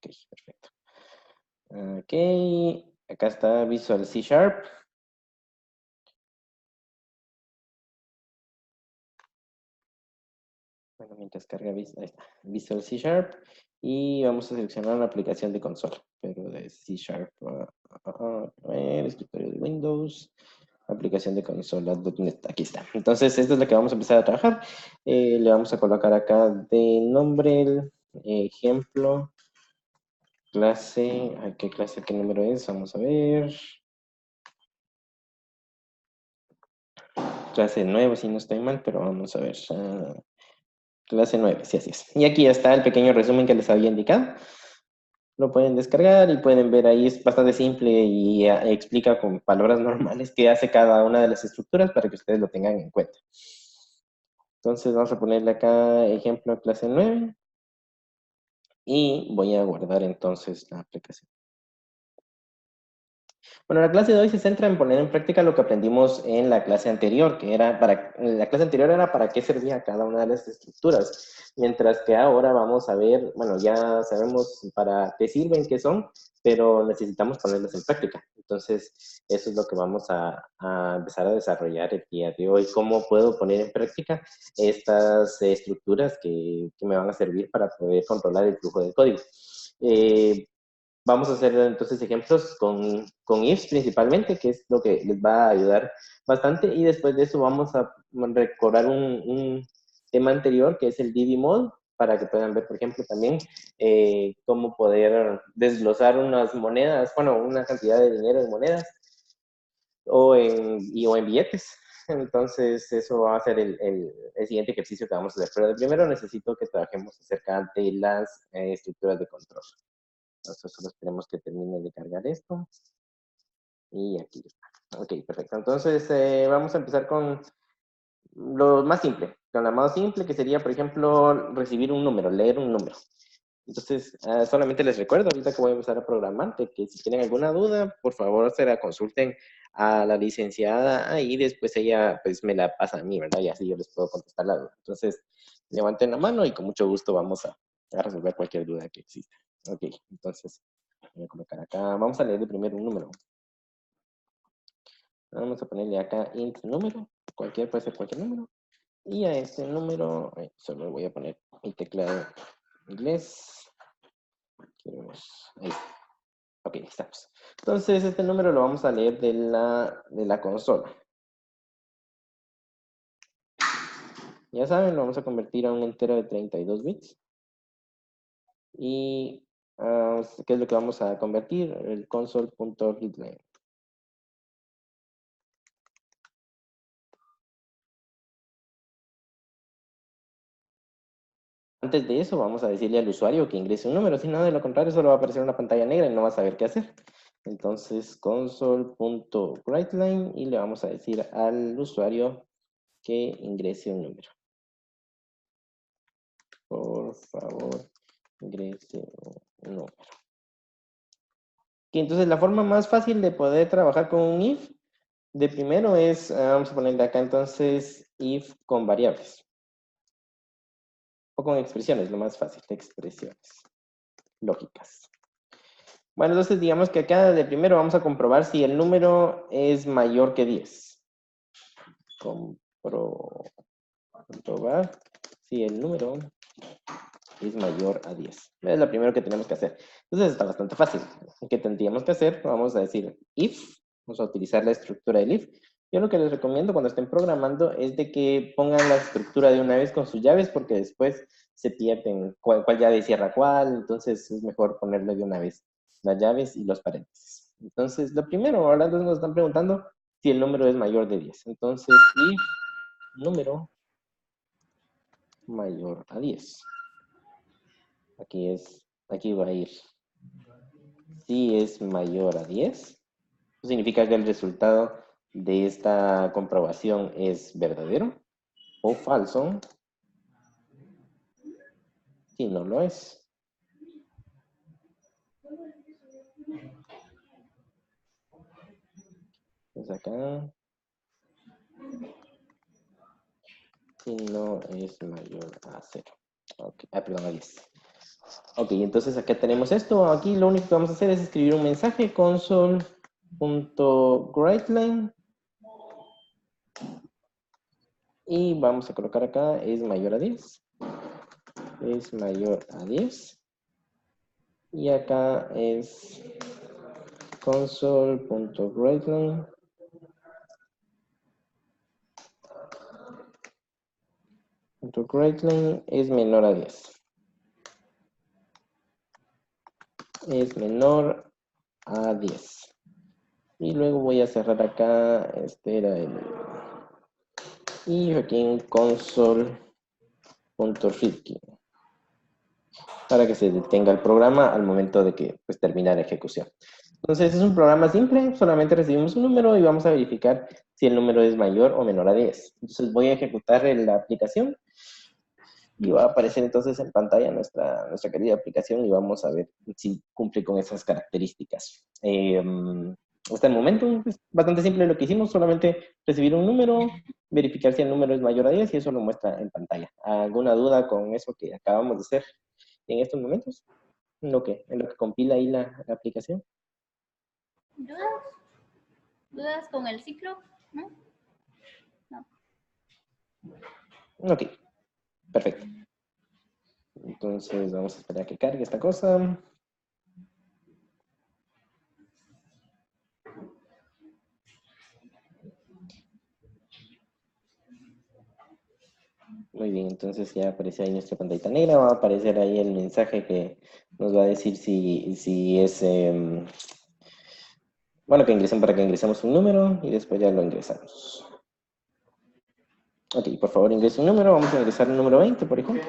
Ok, perfecto. Ok, acá está Visual C Sharp. Bueno, mientras carga ahí está, Visual C Sharp. Y vamos a seleccionar una aplicación de consola, pero de C Sharp. A ver, escritorio de Windows, aplicación de consola .NET. Aquí está. Entonces, esto es lo que vamos a empezar a trabajar. Le vamos a colocar acá de nombre el ejemplo, clase. ¿A qué clase, qué número es? Vamos a ver. Clase 9, si no estoy mal, pero vamos a ver. Clase 9, sí, así es. Y aquí está el pequeño resumen que les había indicado. Lo pueden descargar y pueden ver ahí, es bastante simple y explica con palabras normales qué hace cada una de las estructuras para que ustedes lo tengan en cuenta. Entonces vamos a ponerle acá ejemplo clase 9 y voy a guardar entonces la aplicación. Bueno, la clase de hoy se centra en poner en práctica lo que aprendimos en la clase anterior, que era la clase anterior era para qué servía cada una de las estructuras, mientras que ahora vamos a ver, bueno, ya sabemos para qué sirven, qué son, pero necesitamos ponerlas en práctica. Entonces, eso es lo que vamos a empezar a desarrollar el día de hoy. ¿Cómo puedo poner en práctica estas estructuras que me van a servir para poder controlar el flujo de código? Vamos a hacer entonces ejemplos con ifs principalmente, que es lo que les va a ayudar bastante. Y después de eso vamos a recordar un tema anterior, que es el DB-Mod, para que puedan ver, por ejemplo, también cómo poder desglosar unas monedas, bueno, una cantidad de dinero en monedas o en billetes. Entonces, eso va a ser el siguiente ejercicio que vamos a hacer. Pero de primero necesito que trabajemos acerca de las estructuras de control. Entonces solo esperemos que termine de cargar esto. Y aquí está. Ok, perfecto. Entonces vamos a empezar con lo más simple. Con la más simple que sería, por ejemplo, recibir un número, leer un número. Entonces, solamente les recuerdo ahorita que voy a empezar a programar, de que si tienen alguna duda, por favor se la consulten a la licenciada y después ella pues me la pasa a mí, ¿verdad? Y así yo les puedo contestar la duda. Entonces, levanten la mano y con mucho gusto vamos a resolver cualquier duda que exista. Ok, entonces, voy a colocar acá, vamos a leer primero un número. Vamos a ponerle acá int número, puede ser cualquier número. Y a este número, solo voy a poner el teclado inglés. Ahí está. Ok, estamos. Entonces, este número lo vamos a leer de la consola. Ya saben, lo vamos a convertir a un entero de 32 bits. Y, ¿qué es lo que vamos a convertir? El console.readline. Antes de eso, vamos a decirle al usuario que ingrese un número. Si no, de lo contrario, solo va a aparecer una pantalla negra y no va a saber qué hacer. Entonces, console.writeLine y le vamos a decir al usuario que ingrese un número. Por favor, ingrese un número. Y entonces, la forma más fácil de poder trabajar con un if, de primero es, vamos a ponerle acá entonces, if con variables. O con expresiones, lo más fácil, expresiones lógicas. Bueno, entonces digamos que acá de primero vamos a comprobar si el número es mayor que 10. Comprobar si el número es mayor a 10. Es lo primero que tenemos que hacer. Entonces está bastante fácil. ¿Qué tendríamos que hacer? Vamos a decir if. Vamos a utilizar la estructura del if. Yo lo que les recomiendo cuando estén programando es de que pongan la estructura de una vez con sus llaves porque después se pierden cuál llave cierra cuál. Entonces es mejor ponerle de una vez las llaves y los paréntesis. Entonces, lo primero, ahora nos están preguntando si el número es mayor de 10. Entonces, if número mayor a 10. Aquí va a ir. Si es mayor a 10, significa que el resultado de esta comprobación es verdadero o falso si no lo es. Pues acá, si no es mayor a 0. Okay. Perdón, a 10. Ok, entonces acá tenemos esto. Aquí lo único que vamos a hacer es escribir un mensaje console.writeLine y vamos a colocar acá es mayor a 10. Es mayor a 10. Y acá es console.writeLine es menor a 10. Es menor a 10. Y luego voy a cerrar acá, este era el... Y aquí en console.readKey para que se detenga el programa al momento de que pues, termina la ejecución. Entonces es un programa simple, solamente recibimos un número y vamos a verificar si el número es mayor o menor a 10. Entonces voy a ejecutar la aplicación y va a aparecer entonces en pantalla nuestra querida aplicación y vamos a ver si cumple con esas características. Hasta el momento es bastante simple lo que hicimos, solamente recibir un número, verificar si el número es mayor a 10 y eso lo muestra en pantalla. ¿Alguna duda con eso que acabamos de hacer en estos momentos? En lo que compila ahí la aplicación. ¿Dudas? ¿Dudas con el ciclo? ¿No? No. Ok, perfecto. Entonces vamos a esperar a que cargue esta cosa. Muy bien, entonces ya aparece ahí nuestra pantalla negra, va a aparecer ahí el mensaje que nos va a decir si es, bueno, que ingresen para que ingresemos un número y después ya lo ingresamos. Ok, por favor ingrese un número, vamos a ingresar el número 20, por ejemplo.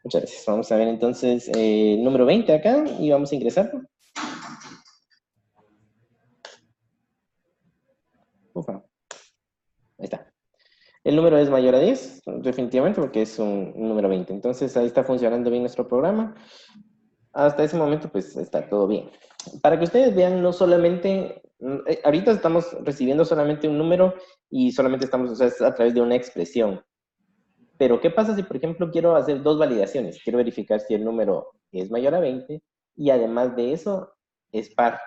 Muchas gracias. Vamos a ver entonces el número 20 acá y vamos a ingresarlo. Ufa. Ahí está. El número es mayor a 10, definitivamente, porque es un número 20. Entonces ahí está funcionando bien nuestro programa. Hasta ese momento, pues está todo bien. Para que ustedes vean, no solamente, ahorita estamos recibiendo solamente un número y solamente estamos, o sea, es a través de una expresión. Pero, ¿qué pasa si, por ejemplo, quiero hacer dos validaciones? Quiero verificar si el número es mayor a 20 y además de eso, es par.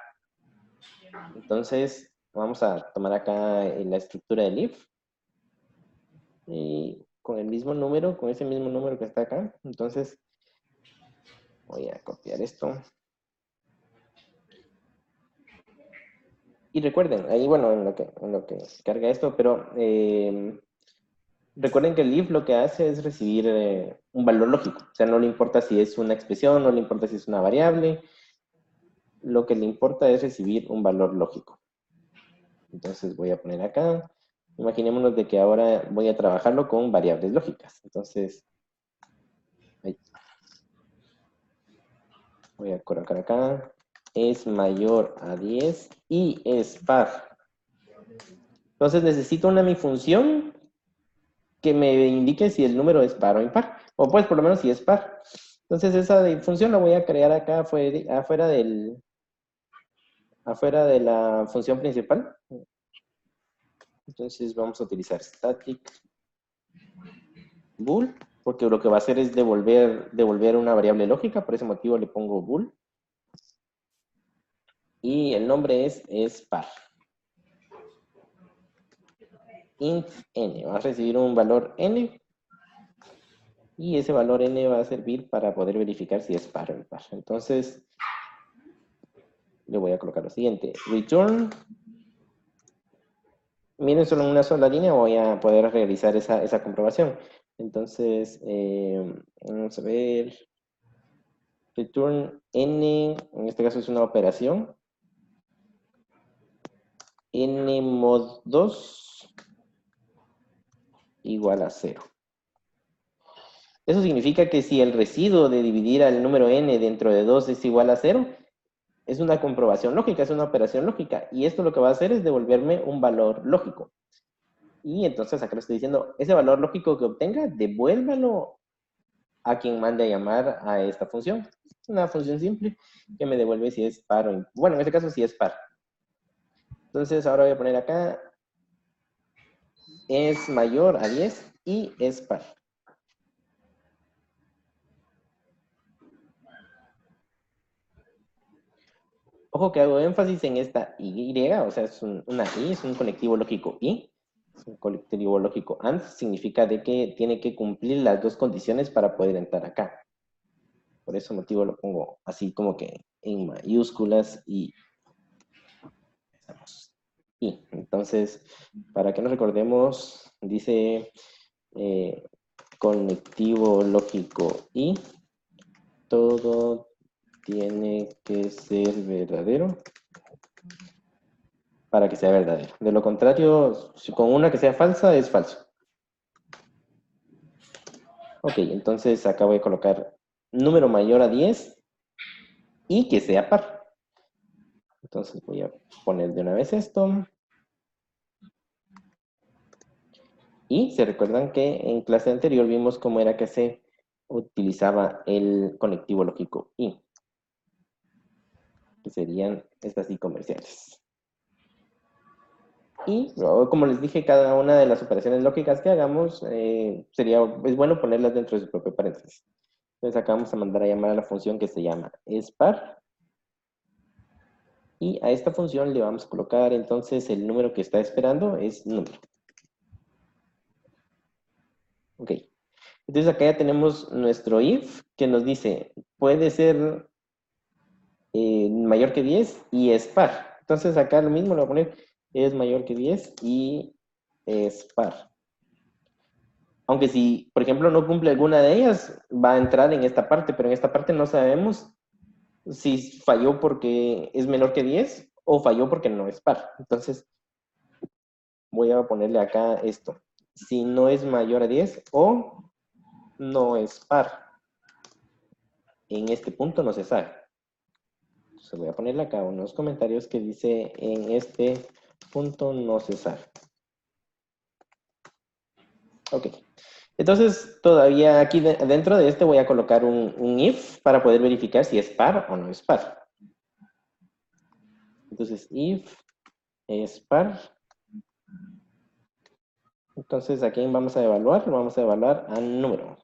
Entonces, vamos a tomar acá la estructura del if y con el mismo número, con ese mismo número que está acá. Entonces, voy a copiar esto. Y recuerden, ahí bueno, en lo que carga esto, pero recuerden que el if lo que hace es recibir un valor lógico. O sea, no le importa si es una expresión, no le importa si es una variable. Lo que le importa es recibir un valor lógico. Entonces voy a poner acá. Imaginémonos de que ahora voy a trabajarlo con variables lógicas. Entonces, ahí. Voy a colocar acá. Es mayor a 10 y es par. Entonces necesito una mi función que me indique si el número es par o impar. O pues por lo menos si es par. Entonces esa función la voy a crear acá afuera de la función principal. Entonces vamos a utilizar static bool, porque lo que va a hacer es devolver una variable lógica, por ese motivo le pongo bool. Y el nombre es par. Int n, va a recibir un valor n, y ese valor n va a servir para poder verificar si es par o impar. Entonces, le voy a colocar lo siguiente, return. Miren, solo en una sola línea voy a poder realizar esa comprobación. Entonces, vamos a ver, return n, en este caso es una operación, n mod 2 igual a 0. Eso significa que si el residuo de dividir al número n dentro de 2 es igual a 0, es una comprobación lógica, es una operación lógica. Y esto lo que va a hacer es devolverme un valor lógico. Y entonces acá le estoy diciendo, ese valor lógico que obtenga, devuélvalo a quien mande a llamar a esta función. Es una función simple que me devuelve si es par o impar. Bueno, en este caso si es par. Entonces ahora voy a poner acá, es mayor a 10 y es par. Ojo que hago énfasis en esta Y, o sea, es una Y, es un conectivo lógico Y. Es un conectivo lógico AND, significa de que tiene que cumplir las dos condiciones para poder entrar acá. Por ese motivo lo pongo así como que en mayúsculas y empezamos. Y entonces, para que nos recordemos, dice conectivo lógico Y, todo tiene que ser verdadero para que sea verdadero. De lo contrario, si con una que sea falsa, es falso. Ok, entonces acá voy a colocar número mayor a 10 y que sea par. Entonces voy a poner de una vez esto. Y se recuerdan que en clase anterior vimos cómo era que se utilizaba el conectivo lógico Y, que serían estas I comerciales. Y luego, como les dije, cada una de las operaciones lógicas que hagamos es bueno ponerlas dentro de su propio paréntesis. Entonces acá vamos a mandar a llamar a la función que se llama espar. Y a esta función le vamos a colocar entonces el número que está esperando es número. Ok. Entonces acá ya tenemos nuestro if que nos dice puede ser mayor que 10 y es par. Entonces acá lo mismo le voy a poner es mayor que 10 y es par. Aunque si, por ejemplo, no cumple alguna de ellas, va a entrar en esta parte, pero en esta parte no sabemos si falló porque es menor que 10 o falló porque no es par. Entonces, voy a ponerle acá esto. Si no es mayor a 10 o no es par. En este punto no se sabe. Entonces, voy a ponerle acá unos comentarios que dice en este punto no se sabe. Ok. Entonces, todavía aquí dentro de este voy a colocar un if para poder verificar si es par o no es par. Entonces, if es par. Entonces, ¿a quién vamos a evaluar? Lo vamos a evaluar a número.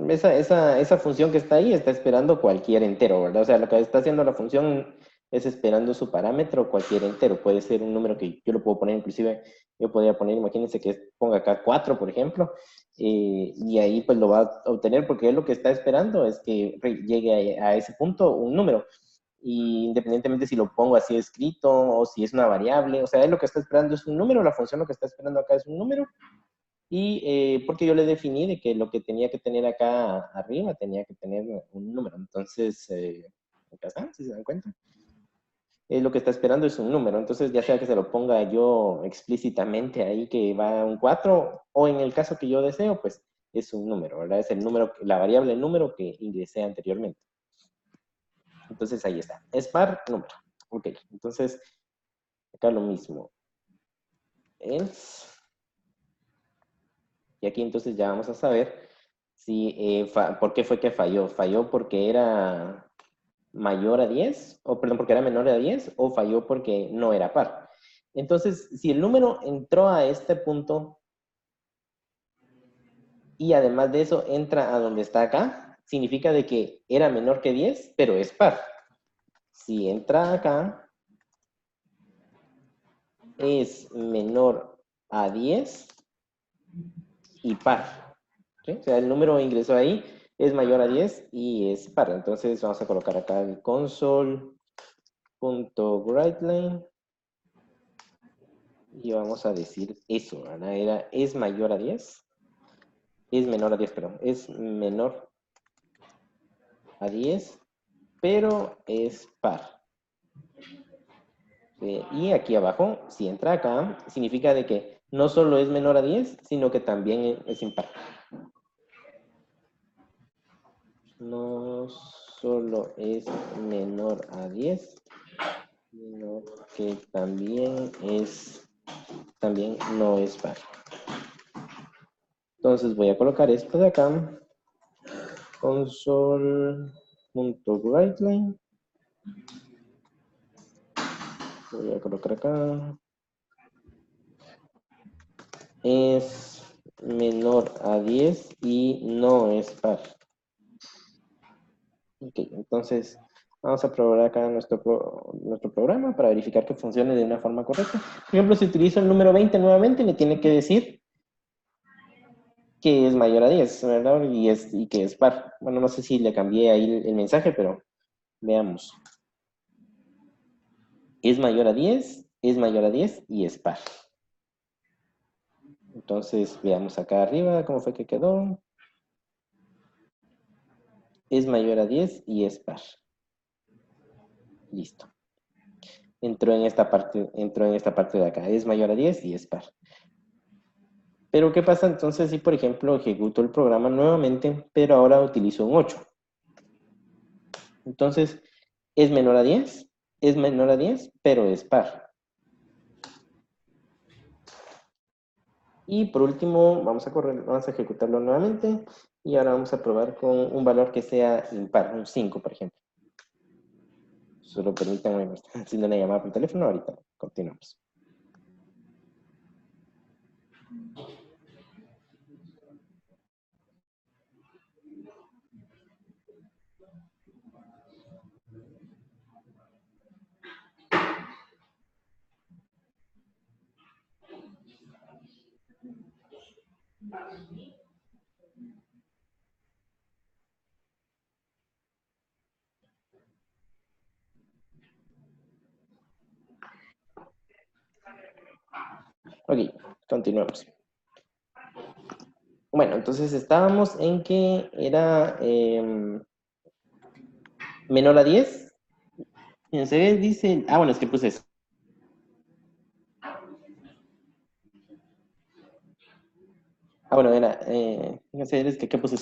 Esa función que está ahí está esperando cualquier entero, ¿verdad? O sea, lo que está haciendo la función es esperando su parámetro, cualquier entero. Puede ser un número que yo lo puedo poner, inclusive yo podría poner, imagínense que ponga acá 4, por ejemplo, y ahí pues lo va a obtener porque él lo que está esperando es que llegue a ese punto un número. Y independientemente si lo pongo así escrito o si es una variable, o sea, él lo que está esperando es un número, la función lo que está esperando acá es un número. Y porque yo le definí de que lo que tenía que tener acá arriba tenía que tener un número. Entonces, acá está, si se dan cuenta. Lo que está esperando es un número. Entonces, ya sea que se lo ponga yo explícitamente ahí que va un 4, o en el caso que yo deseo, pues es un número, ¿verdad? Es el número, la variable número que ingresé anteriormente. Entonces, ahí está. Es par, número. Ok, entonces, acá lo mismo. Es... Y aquí entonces ya vamos a saber si, ¿por qué fue que falló? ¿Falló porque era mayor a 10? O perdón, porque era menor a 10, o falló porque no era par. Entonces, si el número entró a este punto y además de eso entra a donde está acá, significa de que era menor que 10, pero es par. Si entra acá, es menor a 10 y par. ¿Sí? O sea, el número ingresó ahí es mayor a 10 y es par. Entonces vamos a colocar acá el console.writeLine y vamos a decir eso, ¿verdad? Es mayor a 10. Es menor a 10, perdón. Es menor a 10, pero es par. Y aquí abajo, si entra acá, significa de que no solo es menor a 10, sino que también es impar. No solo es menor a 10, sino que también no es par. Entonces voy a colocar esto de acá, console.writeLine, Voy a colocar acá. Es menor a 10 y no es par. Ok, entonces vamos a probar acá nuestro programa para verificar que funcione de una forma correcta. Por ejemplo, si utilizo el número 20 nuevamente, me tiene que decir que es mayor a 10, ¿verdad? Y que es par. Bueno, no sé si le cambié ahí el mensaje, pero veamos. Es mayor a 10, es mayor a 10 y es par. Entonces, veamos acá arriba cómo fue que quedó. Es mayor a 10 y es par. Listo. Entró en esta parte de acá. Es mayor a 10 y es par. Pero, ¿qué pasa entonces si, por ejemplo, ejecuto el programa nuevamente, pero ahora utilizo un 8? Entonces, es menor a 10, pero es par. Y por último, vamos a ejecutarlo nuevamente y ahora vamos a probar con un valor que sea impar, un 5, por ejemplo. Solo permítanme, me están haciendo una llamada por teléfono, ahorita continuamos. Ok, continuamos. Bueno, entonces estábamos en que era menor a 10. Se dice, bueno, es que puse eso. Bueno, era, fíjense, es que puse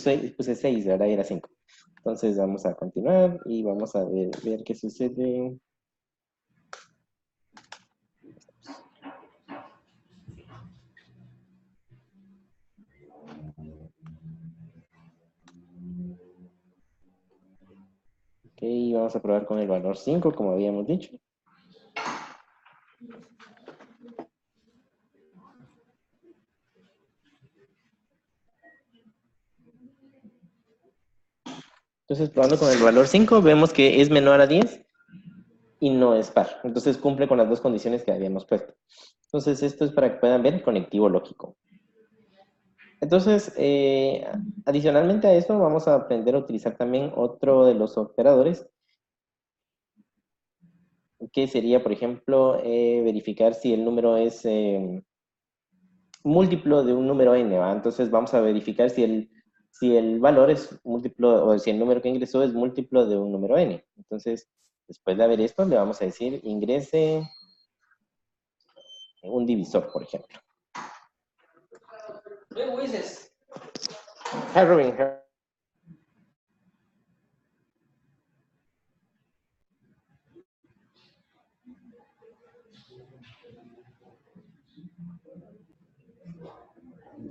6, ¿verdad? Y era 5. Entonces vamos a continuar y vamos a ver qué sucede. Ok, vamos a probar con el valor 5, como habíamos dicho. Entonces, probando con el valor 5, vemos que es menor a 10 y no es par. Entonces, cumple con las dos condiciones que habíamos puesto. Entonces, esto es para que puedan ver el conectivo lógico. Entonces, adicionalmente a esto, vamos a aprender a utilizar también otro de los operadores, que sería, por ejemplo, verificar si el número es múltiplo de un número n, ¿va? Entonces, vamos a verificar si el valor es múltiplo, o si el número que ingresó es múltiplo de un número n. Entonces, después de ver esto, le vamos a decir ingrese un divisor, por ejemplo. Hi, Robin.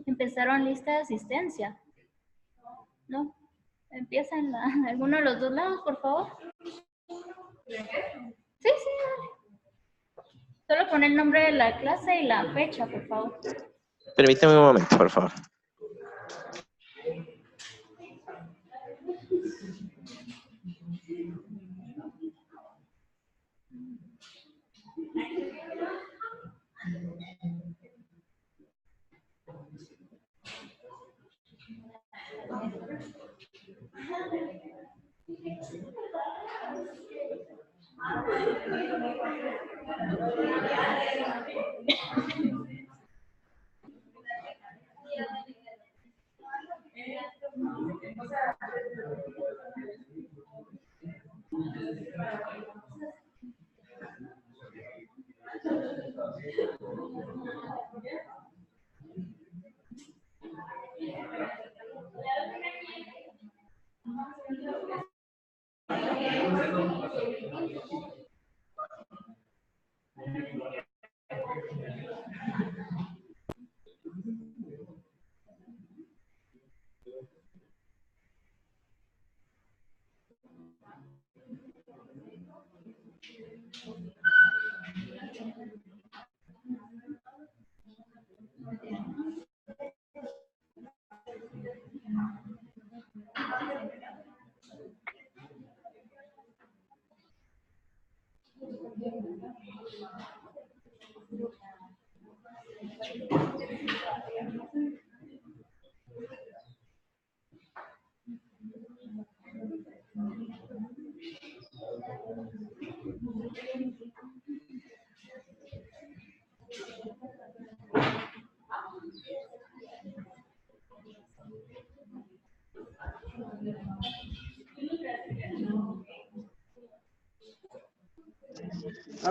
Empezaron lista de asistencia. ¿No? Empieza en alguno de los dos lados, por favor. Sí, sí, dale. Solo pon el nombre de la clase y la fecha, por favor. Permítame un momento, por favor.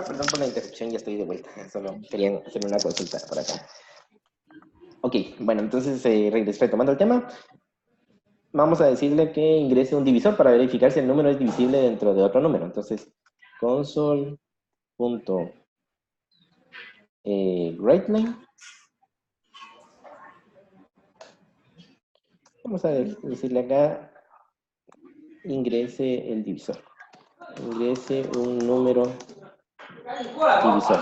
Perdón por la interrupción, ya estoy de vuelta. Solo querían hacer una consulta por acá. Ok, bueno, entonces retomando el tema, vamos a decirle que ingrese un divisor para verificar si el número es divisible dentro de otro número. Entonces, console.writeLine. Vamos a decirle acá, ingrese el divisor. Ingrese un número divisor.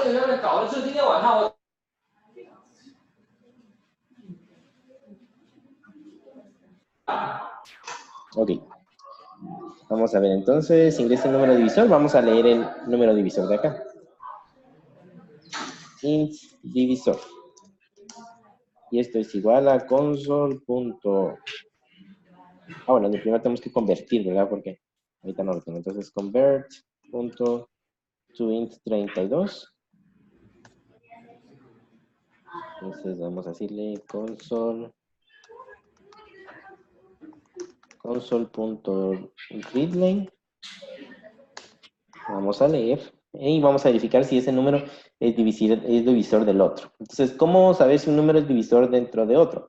Ok. Vamos a ver entonces, ingresa el número divisor. Vamos a leer el número divisor de acá. Int divisor. Y esto es igual a console. Bueno, de primero tenemos que convertir, ¿verdad? Porque ahorita no lo tengo. Entonces, convert.toInt32. Entonces, vamos a decirle console.readLine. Vamos a leer y vamos a verificar si ese número es divisor del otro. Entonces, ¿cómo saber si un número es divisor dentro de otro?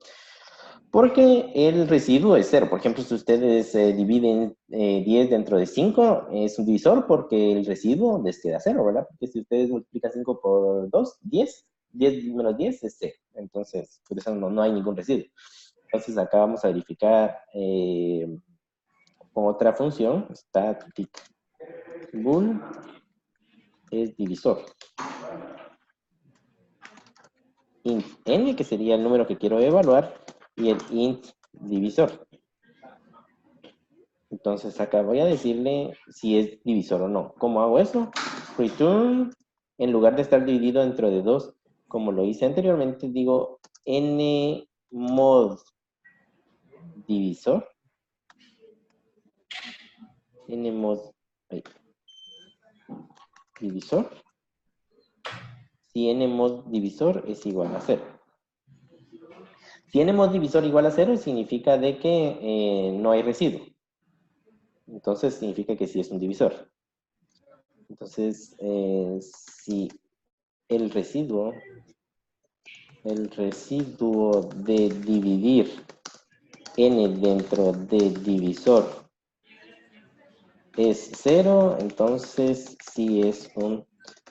Porque el residuo es 0. Por ejemplo, si ustedes dividen 10 dentro de 5, es un divisor porque el residuo les queda 0, ¿verdad? Porque si ustedes multiplican 5 por 2, 10. 10 menos 10 es 0. Entonces, por eso no hay ningún residuo. Entonces, acá vamos a verificar con otra función, static bool es divisor. Int n, que sería el número que quiero evaluar, y el int divisor. Entonces acá voy a decirle si es divisor o no. ¿Cómo hago eso? Return, en lugar de estar dividido dentro de 2, como lo hice anteriormente, digo nmod divisor. Nmod divisor. Si nmod divisor es igual a 0. Si nmod divisor igual a 0, significa de que no hay residuo. Entonces significa que sí es un divisor. Entonces, si el residuo de dividir n dentro de divisor es 0, entonces sí es un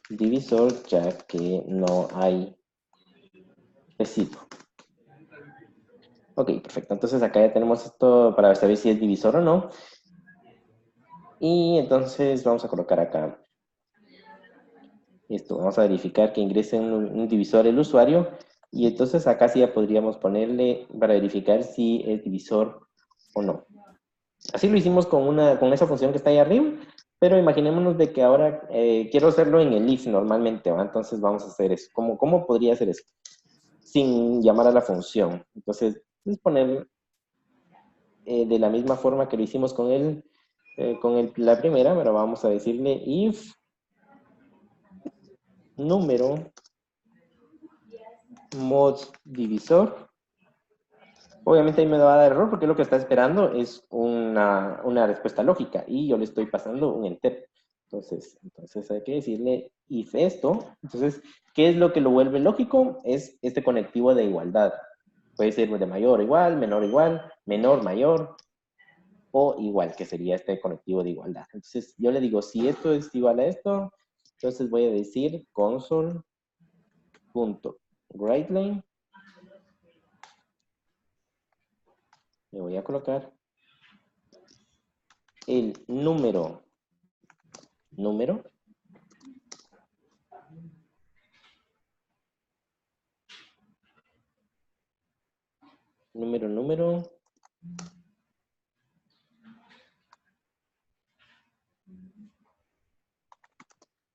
divisor, ya que no hay residuo. Ok, perfecto. Entonces acá ya tenemos esto para saber si es divisor o no. Y entonces vamos a colocar acá esto. Vamos a verificar que ingrese un divisor el usuario. Y entonces acá sí ya podríamos ponerle para verificar si es divisor o no. Así lo hicimos con esa función que está ahí arriba, pero imaginémonos de que ahora quiero hacerlo en el if normalmente, ¿va? Entonces vamos a hacer eso. ¿Cómo podría hacer eso? Sin llamar a la función. Entonces, es poner de la misma forma que lo hicimos con la primera, pero vamos a decirle if número mod divisor. Obviamente ahí me va a dar error porque lo que está esperando es una respuesta lógica y yo le estoy pasando un entero. Entonces hay que decirle if esto. Entonces, ¿qué es lo que lo vuelve lógico? Es este conectivo de igualdad. Puede ser de mayor igual, menor mayor o igual, que sería este conectivo de igualdad. Entonces yo le digo, si esto es igual a esto, entonces voy a decir console.writeLine. Le voy a colocar el número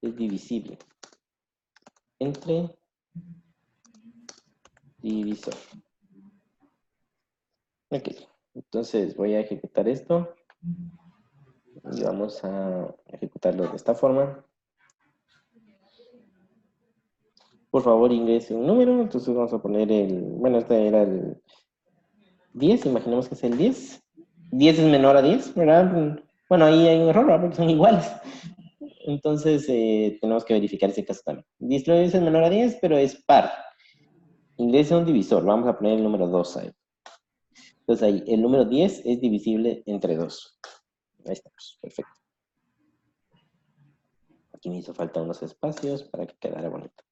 es divisible entre divisor. Ok, entonces voy a ejecutar esto y vamos a ejecutarlo de esta forma. Por favor, ingrese un número, entonces vamos a poner bueno, este era el 10, imaginemos que es el 10. 10 es menor a 10, ¿verdad? Bueno, ahí hay un error, ¿verdad? Porque son iguales. Entonces, tenemos que verificar ese caso también. 10 es menor a 10, pero es par. Ingrese un divisor, vamos a poner el número 2 ahí. Entonces ahí, el número 10 es divisible entre 2. Ahí estamos, perfecto. Aquí me hizo falta unos espacios para que quedara bonito.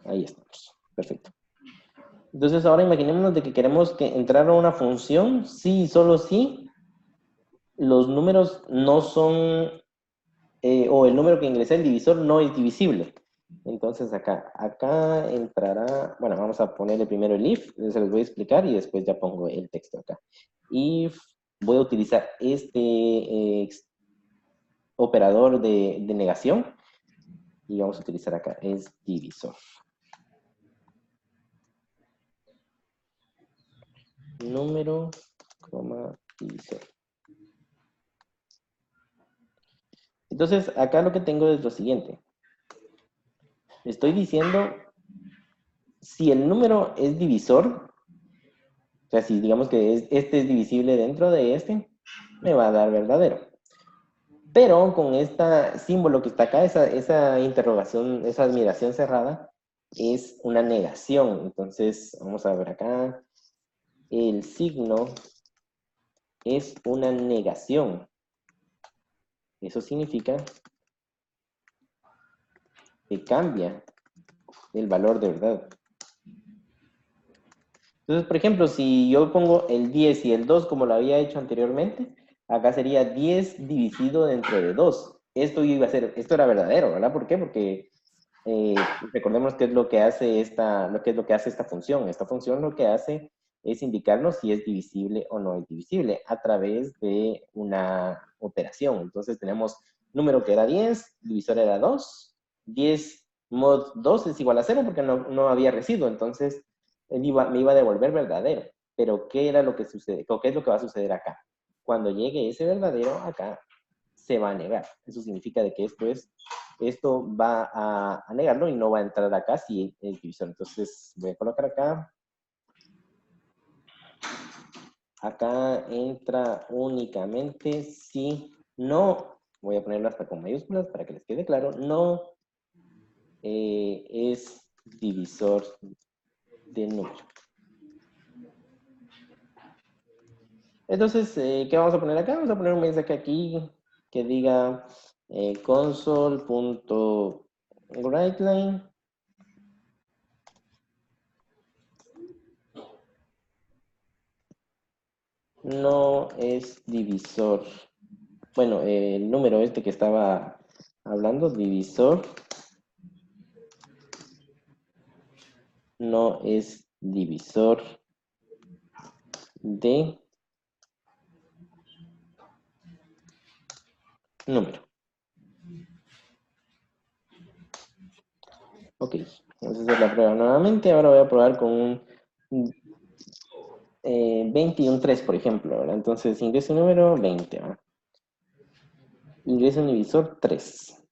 Ahí estamos, perfecto. Entonces ahora imaginémonos de que queremos que entrar a una función, sí y solo sí, los números no son, o el número que ingresa el divisor no es divisible. Entonces acá entrará, bueno, vamos a ponerle primero el if, se los voy a explicar y después ya pongo el texto acá. If, voy a utilizar este operador de negación y vamos a utilizar acá, es divisor. Número, coma, divisor. Entonces, acá lo que tengo es lo siguiente. Estoy diciendo si el número es divisor, o sea, si digamos que este es divisible dentro de este, me va a dar verdadero. Pero con este símbolo que está acá, esa interrogación, esa admiración cerrada, es una negación. Entonces, vamos a ver acá. El signo es una negación. Eso significa que cambia el valor de verdad. Entonces, por ejemplo, si yo pongo el 10 y el 2 como lo había hecho anteriormente, acá sería 10 dividido dentro de 2. Esto era verdadero, ¿verdad? ¿Por qué? Porque recordemos qué es lo que hace esta función. Esta función lo que hace es indicarnos si es divisible o no es divisible a través de una operación. Entonces tenemos número que era 10, divisor era 2, 10 mod 2 es igual a 0 porque no había residuo, entonces me iba a devolver verdadero. Pero ¿qué era lo que sucede? ¿Qué es lo que va a suceder acá? Cuando llegue ese verdadero, acá se va a negar. Eso significa de que esto va a negarlo y no va a entrar acá si es divisor. Entonces voy a colocar acá. Acá entra únicamente si no, voy a ponerlo hasta con mayúsculas para que les quede claro, no es divisor de número. Entonces, ¿qué vamos a poner acá? Vamos a poner un mensaje aquí que diga console.writeLine no es divisor. Bueno, el número este que estaba hablando, divisor, no es divisor de número. Ok, vamos a hacer la prueba nuevamente. Ahora voy a probar con un 20 y un 3, por ejemplo, ¿verdad? Entonces, ingreso un número 20, ¿verdad? Ingreso un divisor 3.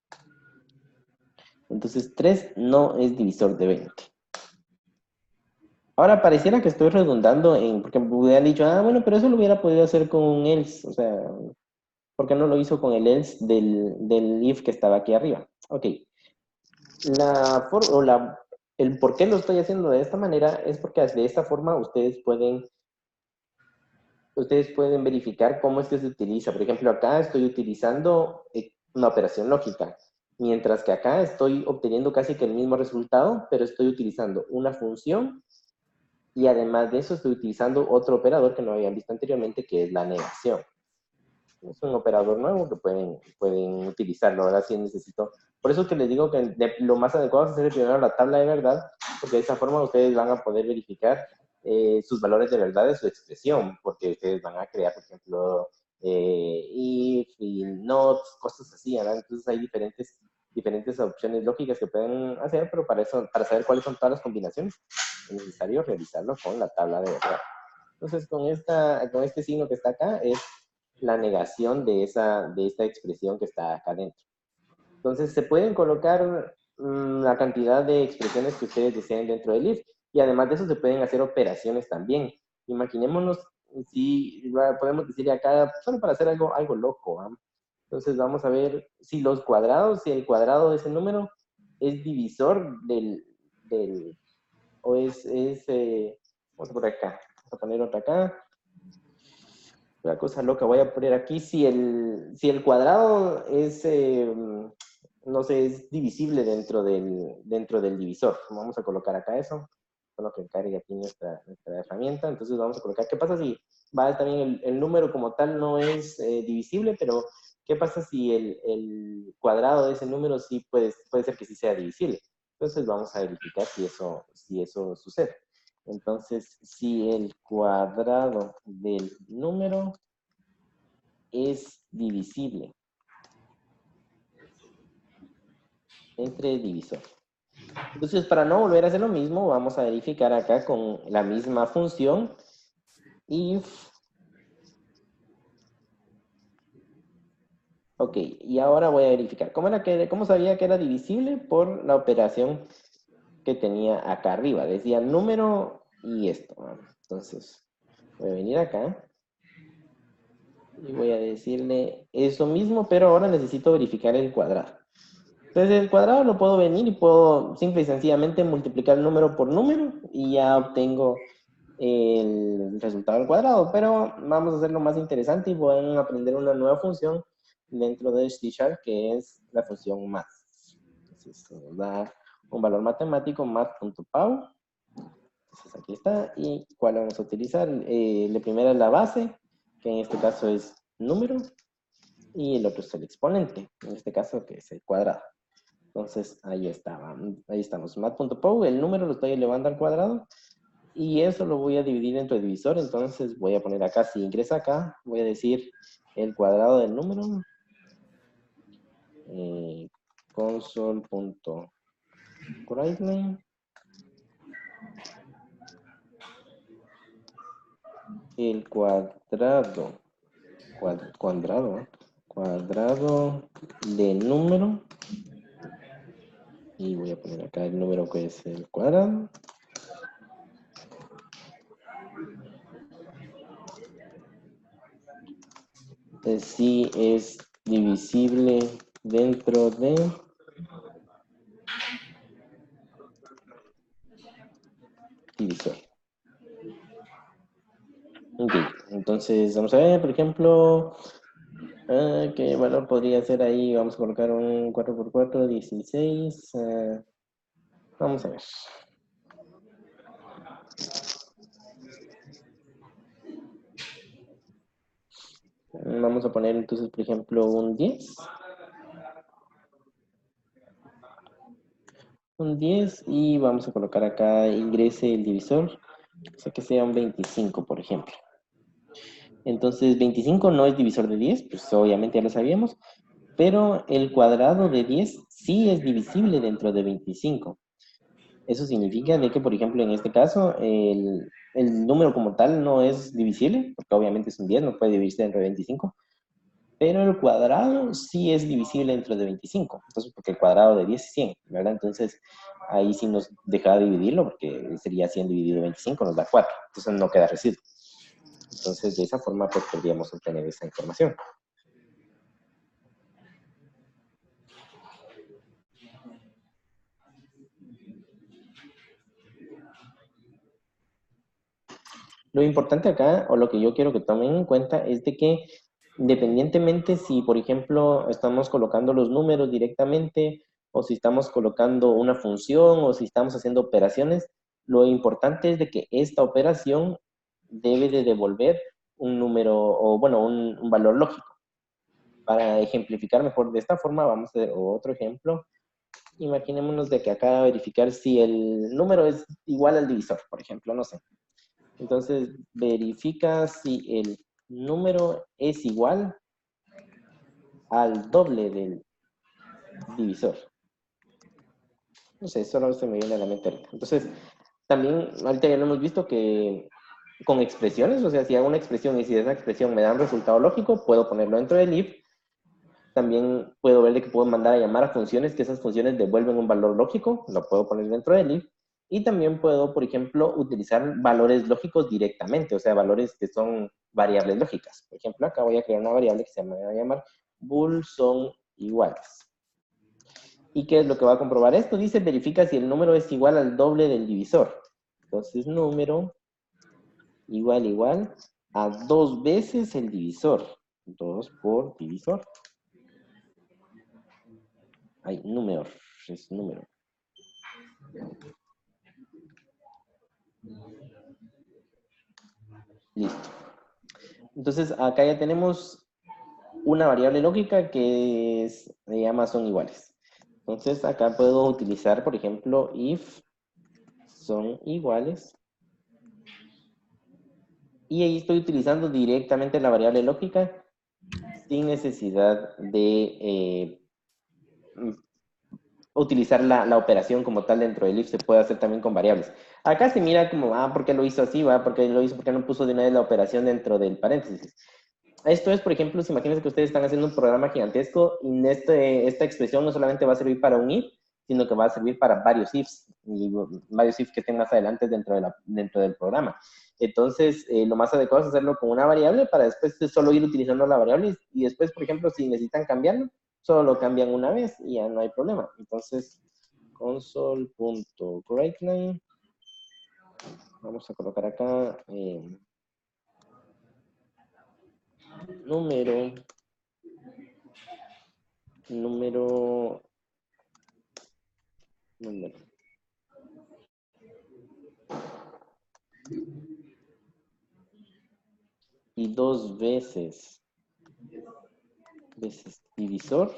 Entonces, 3 no es divisor de 20. Ahora, pareciera que estoy redundando porque me hubieran dicho, bueno, pero eso lo hubiera podido hacer con un else. O sea, ¿por qué no lo hizo con el else del if que estaba aquí arriba? Ok. El por qué lo estoy haciendo de esta manera es porque de esta forma ustedes pueden verificar cómo es que se utiliza. Por ejemplo, acá estoy utilizando una operación lógica, mientras que acá estoy obteniendo casi que el mismo resultado, pero estoy utilizando una función y además de eso estoy utilizando otro operador que no habían visto anteriormente, que es la negación. Es un operador nuevo que pueden utilizarlo. Ahora sí necesito. Por eso es que les digo que lo más adecuado es hacer primero la tabla de verdad, porque de esa forma ustedes van a poder verificar sus valores de verdad de su expresión, porque ustedes van a crear, por ejemplo, if y not, cosas así, ¿verdad? Entonces hay diferentes opciones lógicas que pueden hacer, pero para eso, para saber cuáles son todas las combinaciones, es necesario realizarlo con la tabla de verdad. Entonces, con este signo que está acá, es la negación de esta expresión que está acá dentro. Entonces, se pueden colocar la cantidad de expresiones que ustedes deseen dentro del if, y además de eso se pueden hacer operaciones también. Imaginémonos, si podemos decir acá, solo para hacer algo loco, ¿eh? Entonces, vamos a ver si los cuadrados, si el cuadrado de ese número es divisor o vamos a poner acá, vamos a poner otra acá. La cosa loca, voy a poner aquí, si el cuadrado es, no sé, es divisible dentro del divisor. Vamos a colocar acá eso, con lo que cargue aquí nuestra herramienta. Entonces vamos a colocar, ¿qué pasa si también el número como tal no es divisible, pero qué pasa si el cuadrado de ese número sí puede ser que sí sea divisible? Entonces vamos a verificar si eso sucede. Entonces, si el cuadrado del número es divisible entre divisor. Entonces, para no volver a hacer lo mismo, vamos a verificar acá con la misma función if. Ok, y ahora voy a verificar. ¿Cómo sabía que era divisible? Por la operación que tenía acá arriba. Decía número y esto. Entonces, voy a venir acá y voy a decirle eso mismo, pero ahora necesito verificar el cuadrado. Entonces el cuadrado lo puedo venir y puedo simple y sencillamente multiplicar el número por número y ya obtengo el resultado del cuadrado. Pero vamos a hacerlo más interesante y voy a aprender una nueva función dentro de C# que es la función math. Entonces nos da un valor matemático, math.pow. Entonces aquí está. ¿Y cuál vamos a utilizar? La primera es la base, que en este caso es número, y el otro es el exponente, en este caso que es el cuadrado. Entonces, ahí estamos. Math.pow, el número lo estoy elevando al cuadrado y eso lo voy a dividir dentro del divisor. Entonces, voy a poner acá, si ingresa acá, voy a decir el cuadrado del número. Console.writeLine. El cuadrado de número. Y voy a poner acá el número que es el cuadrado. Si es divisible dentro de divisor. Ok, entonces vamos a ver, por ejemplo, ¿qué valor podría ser ahí? Vamos a colocar un 4×4, 16. Vamos a ver. Vamos a poner entonces, por ejemplo, un 10. Un 10 y vamos a colocar acá, ingrese el divisor, o sea que sea un 25, por ejemplo. Entonces, 25 no es divisor de 10, pues obviamente ya lo sabíamos, pero el cuadrado de 10 sí es divisible dentro de 25. Eso significa de que, por ejemplo, en este caso, el número como tal no es divisible, porque obviamente es un 10, no puede dividirse dentro de 25, pero el cuadrado sí es divisible dentro de 25, entonces porque el cuadrado de 10 es 100, ¿verdad? Entonces ahí sí nos deja dividirlo, porque sería 100 dividido 25, nos da 4, entonces no queda residuo. Entonces de esa forma pues podríamos obtener esa información. Lo importante acá, o lo que yo quiero que tomen en cuenta, es de que independientemente si, por ejemplo, estamos colocando los números directamente, o si estamos colocando una función, o si estamos haciendo operaciones, lo importante es de que esta operación debe de devolver un número, o bueno, un valor lógico. Para ejemplificar mejor de esta forma, vamos a hacer otro ejemplo. Imaginémonos de que acá verificar si el número es igual al divisor, por ejemplo, no sé. Entonces, verifica si el número es igual al doble del divisor. No sé, solo se me viene a la mente ahorita. Entonces, también, ahorita ya lo hemos visto que con expresiones, o sea, si hago una expresión y si esa expresión me da un resultado lógico, puedo ponerlo dentro del if. También puedo ver de que puedo mandar a llamar a funciones, que esas funciones devuelven un valor lógico, lo puedo poner dentro del if. Y también puedo, por ejemplo, utilizar valores lógicos directamente, o sea, valores que son variables lógicas. Por ejemplo, acá voy a crear una variable que se va a llamar bool son iguales. ¿Y qué es lo que va a comprobar esto? Dice, verifica si el número es igual al doble del divisor. Entonces, número igual a 2 veces el divisor. 2 por divisor. Hay número, es número. Listo. Entonces, acá ya tenemos una variable lógica que se llama son iguales. Entonces, acá puedo utilizar, por ejemplo, if son iguales. Y ahí estoy utilizando directamente la variable lógica sin necesidad de utilizar la operación como tal dentro del if. Se puede hacer también con variables. Acá se mira como, ¿por qué lo hizo así? ¿Por qué lo hizo? ¿Por qué no puso de una vez la operación dentro del paréntesis? Esto es, por ejemplo, si imagínense que ustedes están haciendo un programa gigantesco y esta expresión no solamente va a servir para un if, sino que va a servir para varios ifs, y varios ifs que estén más adelante dentro del programa. Entonces, lo más adecuado es hacerlo con una variable para después solo ir utilizando la variable y después, por ejemplo, si necesitan cambiarlo, solo lo cambian una vez y ya no hay problema. Entonces, console.writeLine. Vamos a colocar acá número y 2 veces divisor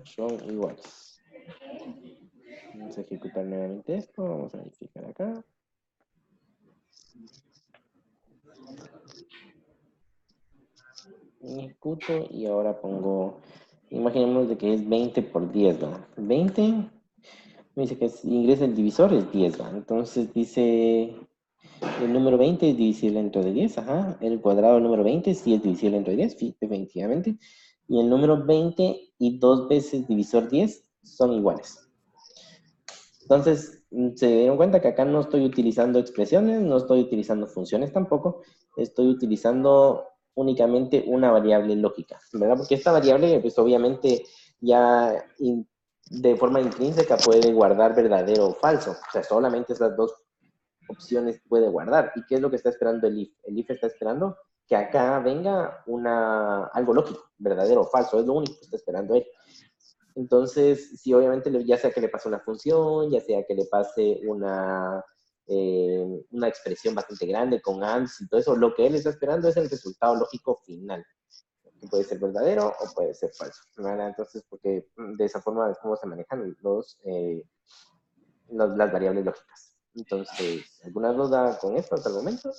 son iguales. Vamos a ejecutar nuevamente esto, vamos a verificar acá. Ejecuto y ahora pongo, imaginemos de que es 20 por 10, ¿no? 20, me dice que ingresa el divisor, es 10, ¿no? Entonces dice, el número 20 es divisible entre 10, ajá. El cuadrado del número 20 sí es divisible entre 10, sí, definitivamente. Y el número 20 y 2 veces divisor 10 son iguales. Entonces, se dieron cuenta que acá no estoy utilizando expresiones, no estoy utilizando funciones tampoco, estoy utilizando únicamente una variable lógica, ¿verdad? Porque esta variable, pues obviamente ya de forma intrínseca puede guardar verdadero o falso, o sea, solamente esas dos opciones puede guardar. ¿Y qué es lo que está esperando el if? El if está esperando que acá venga algo lógico, verdadero o falso, es lo único que está esperando él. Entonces, sí, obviamente, ya sea que le pase una función, ya sea que le pase una expresión bastante grande con ANDs y todo eso, lo que él está esperando es el resultado lógico final, que puede ser verdadero o puede ser falso, ¿verdad? Entonces, porque de esa forma es como se manejan las variables lógicas. Entonces, ¿alguna duda con esto hasta el momento?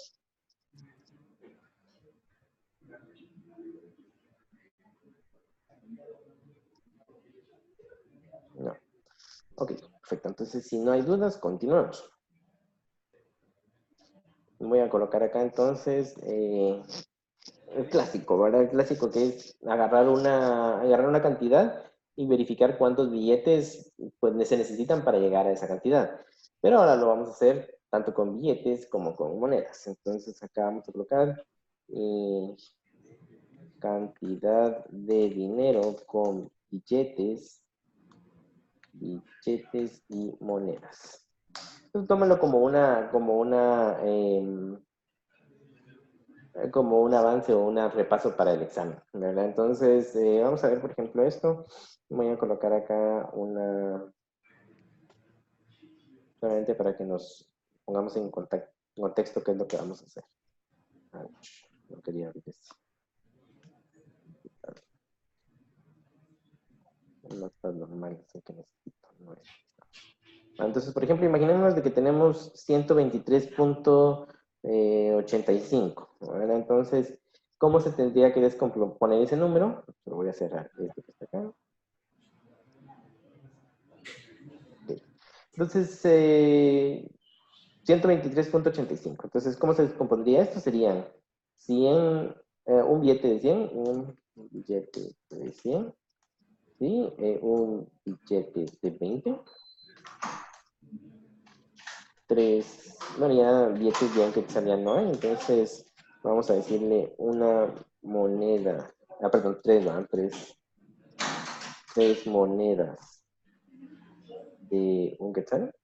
No. Ok, perfecto. Entonces, si no hay dudas, continuamos. Voy a colocar acá entonces el clásico, ¿verdad? El clásico que es agarrar una cantidad y verificar cuántos billetes pues, se necesitan para llegar a esa cantidad. Pero ahora lo vamos a hacer tanto con billetes como con monedas. Entonces acá vamos a colocar cantidad de dinero con billetes y monedas. Entonces tómalo como un avance o un repaso para el examen, ¿verdad? Entonces, vamos a ver, por ejemplo, esto. Voy a colocar acá solamente para que nos pongamos en contexto qué es lo que vamos a hacer. No quería abrir esto. No está normal, así que necesito Entonces, por ejemplo, imaginémonos de que tenemos 123.85. Entonces, ¿cómo se tendría que descomponer ese número? Lo voy a cerrar esto que está acá. Okay. Entonces, 123.85. Entonces, ¿cómo se descompondría esto? Serían 100, un billete de 100, un billete de 100, ¿sí? Un billete de 20. 3, bueno, ya billetes bien que salían, ¿no? Entonces, vamos a decirle una moneda, perdón, 3, ¿no? 3 monedas de un quetzal.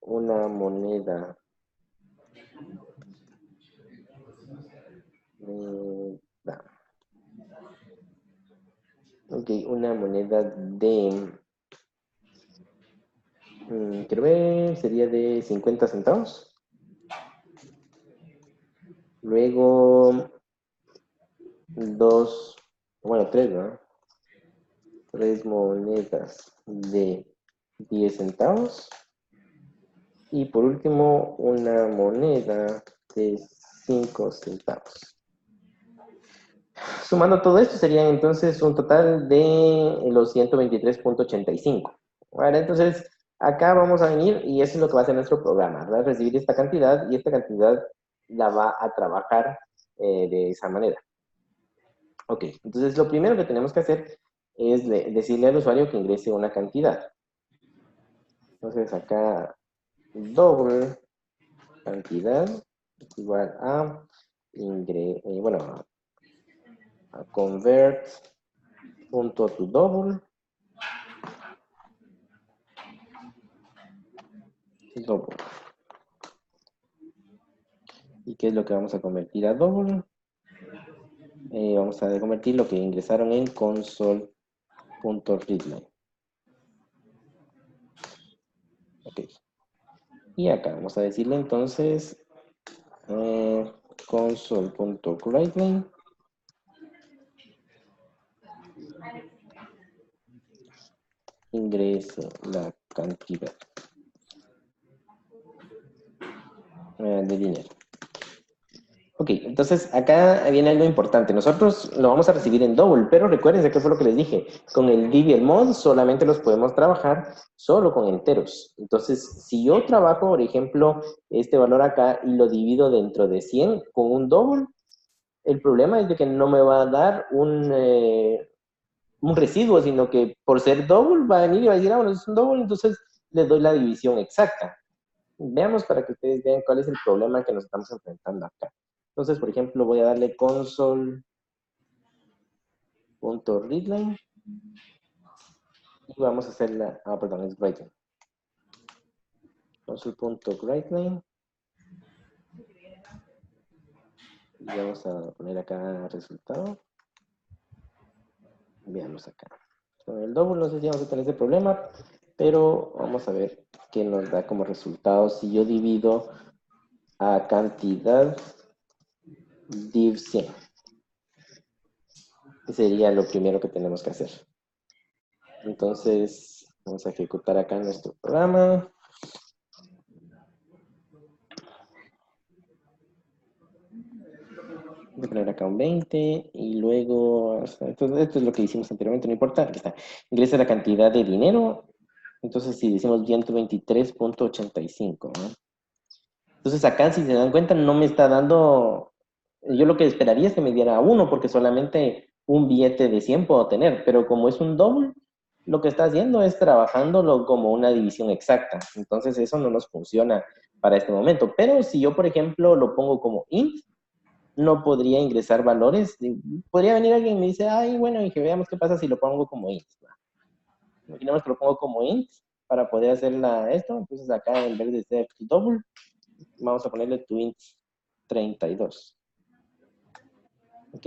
Una moneda ok, una moneda de, quiero ver, sería de 50 centavos. Luego, 3, ¿no? 3 monedas de 10 centavos. Y por último, una moneda de 5 centavos. Sumando todo esto serían entonces un total de los 123.85. Bueno, entonces acá vamos a venir y eso es lo que va a hacer nuestro programa. Va a recibir esta cantidad y esta cantidad la va a trabajar de esa manera. Ok, entonces lo primero que tenemos que hacer es decirle al usuario que ingrese una cantidad. Entonces acá doble cantidad igual a a convert punto to double ¿Y qué es lo que vamos a convertir a double? Vamos a convertir lo que ingresaron en console.readline. Ok. Y acá vamos a decirle entonces console.writeline ingrese la cantidad de dinero. Ok, entonces acá viene algo importante. Nosotros lo vamos a recibir en double, pero recuérdense que fue lo que les dije. Con el div y el mod solamente los podemos trabajar solo con enteros. Entonces, si yo trabajo, por ejemplo, este valor acá y lo divido dentro de 100 con un double, el problema es de que no me va a dar un residuo, sino que por ser double va a venir y va a decir, bueno, es un double, entonces le doy la división exacta. Veamos para que ustedes vean cuál es el problema que nos estamos enfrentando acá. Entonces, por ejemplo, voy a darle console.readline y vamos a hacer perdón, es writing. Console.writeline y vamos a poner acá resultado. Veamos acá. Con el double no sé si vamos a tener ese problema, pero vamos a ver qué nos da como resultado si yo divido a cantidad div 100. Sería lo primero que tenemos que hacer. Entonces, vamos a ejecutar acá nuestro programa. Voy a poner acá un 20 y luego, esto es lo que hicimos anteriormente, no importa, aquí está. Ingresa la cantidad de dinero. Entonces, si decimos 123.85, ¿no? Entonces, acá, si se dan cuenta, no me está dando. Yo lo que esperaría es que me diera 1, porque solamente un billete de 100 puedo tener, pero como es un double, lo que está haciendo es trabajándolo como una división exacta. Entonces, eso no nos funciona para este momento. Pero si yo, por ejemplo, lo pongo como int, no podría ingresar valores. Podría venir alguien y me dice, ay, bueno, y que veamos qué pasa si lo pongo como int. Imaginemos que lo pongo como int para poder hacer esto. Entonces, acá en vez de ser double, vamos a ponerle to int 32. Ok,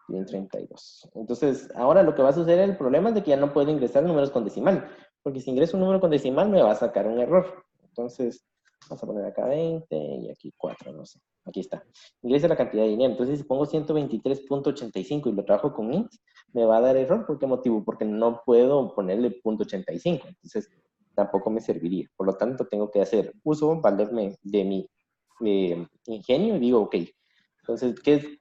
int 32. Entonces, ahora lo que va a suceder, el problema es de que ya no puedo ingresar números con decimal, porque si ingreso un número con decimal me va a sacar un error. Entonces, vamos a poner acá 20 y aquí 4, no sé. Aquí está. Ingresa la cantidad de dinero. Entonces, si pongo 123.85 y lo trabajo con int, me va a dar error. ¿Por qué motivo? Porque no puedo ponerle .85. Entonces, tampoco me serviría. Por lo tanto, tengo que hacer uso, valerme de mi ingenio y digo, ok, entonces,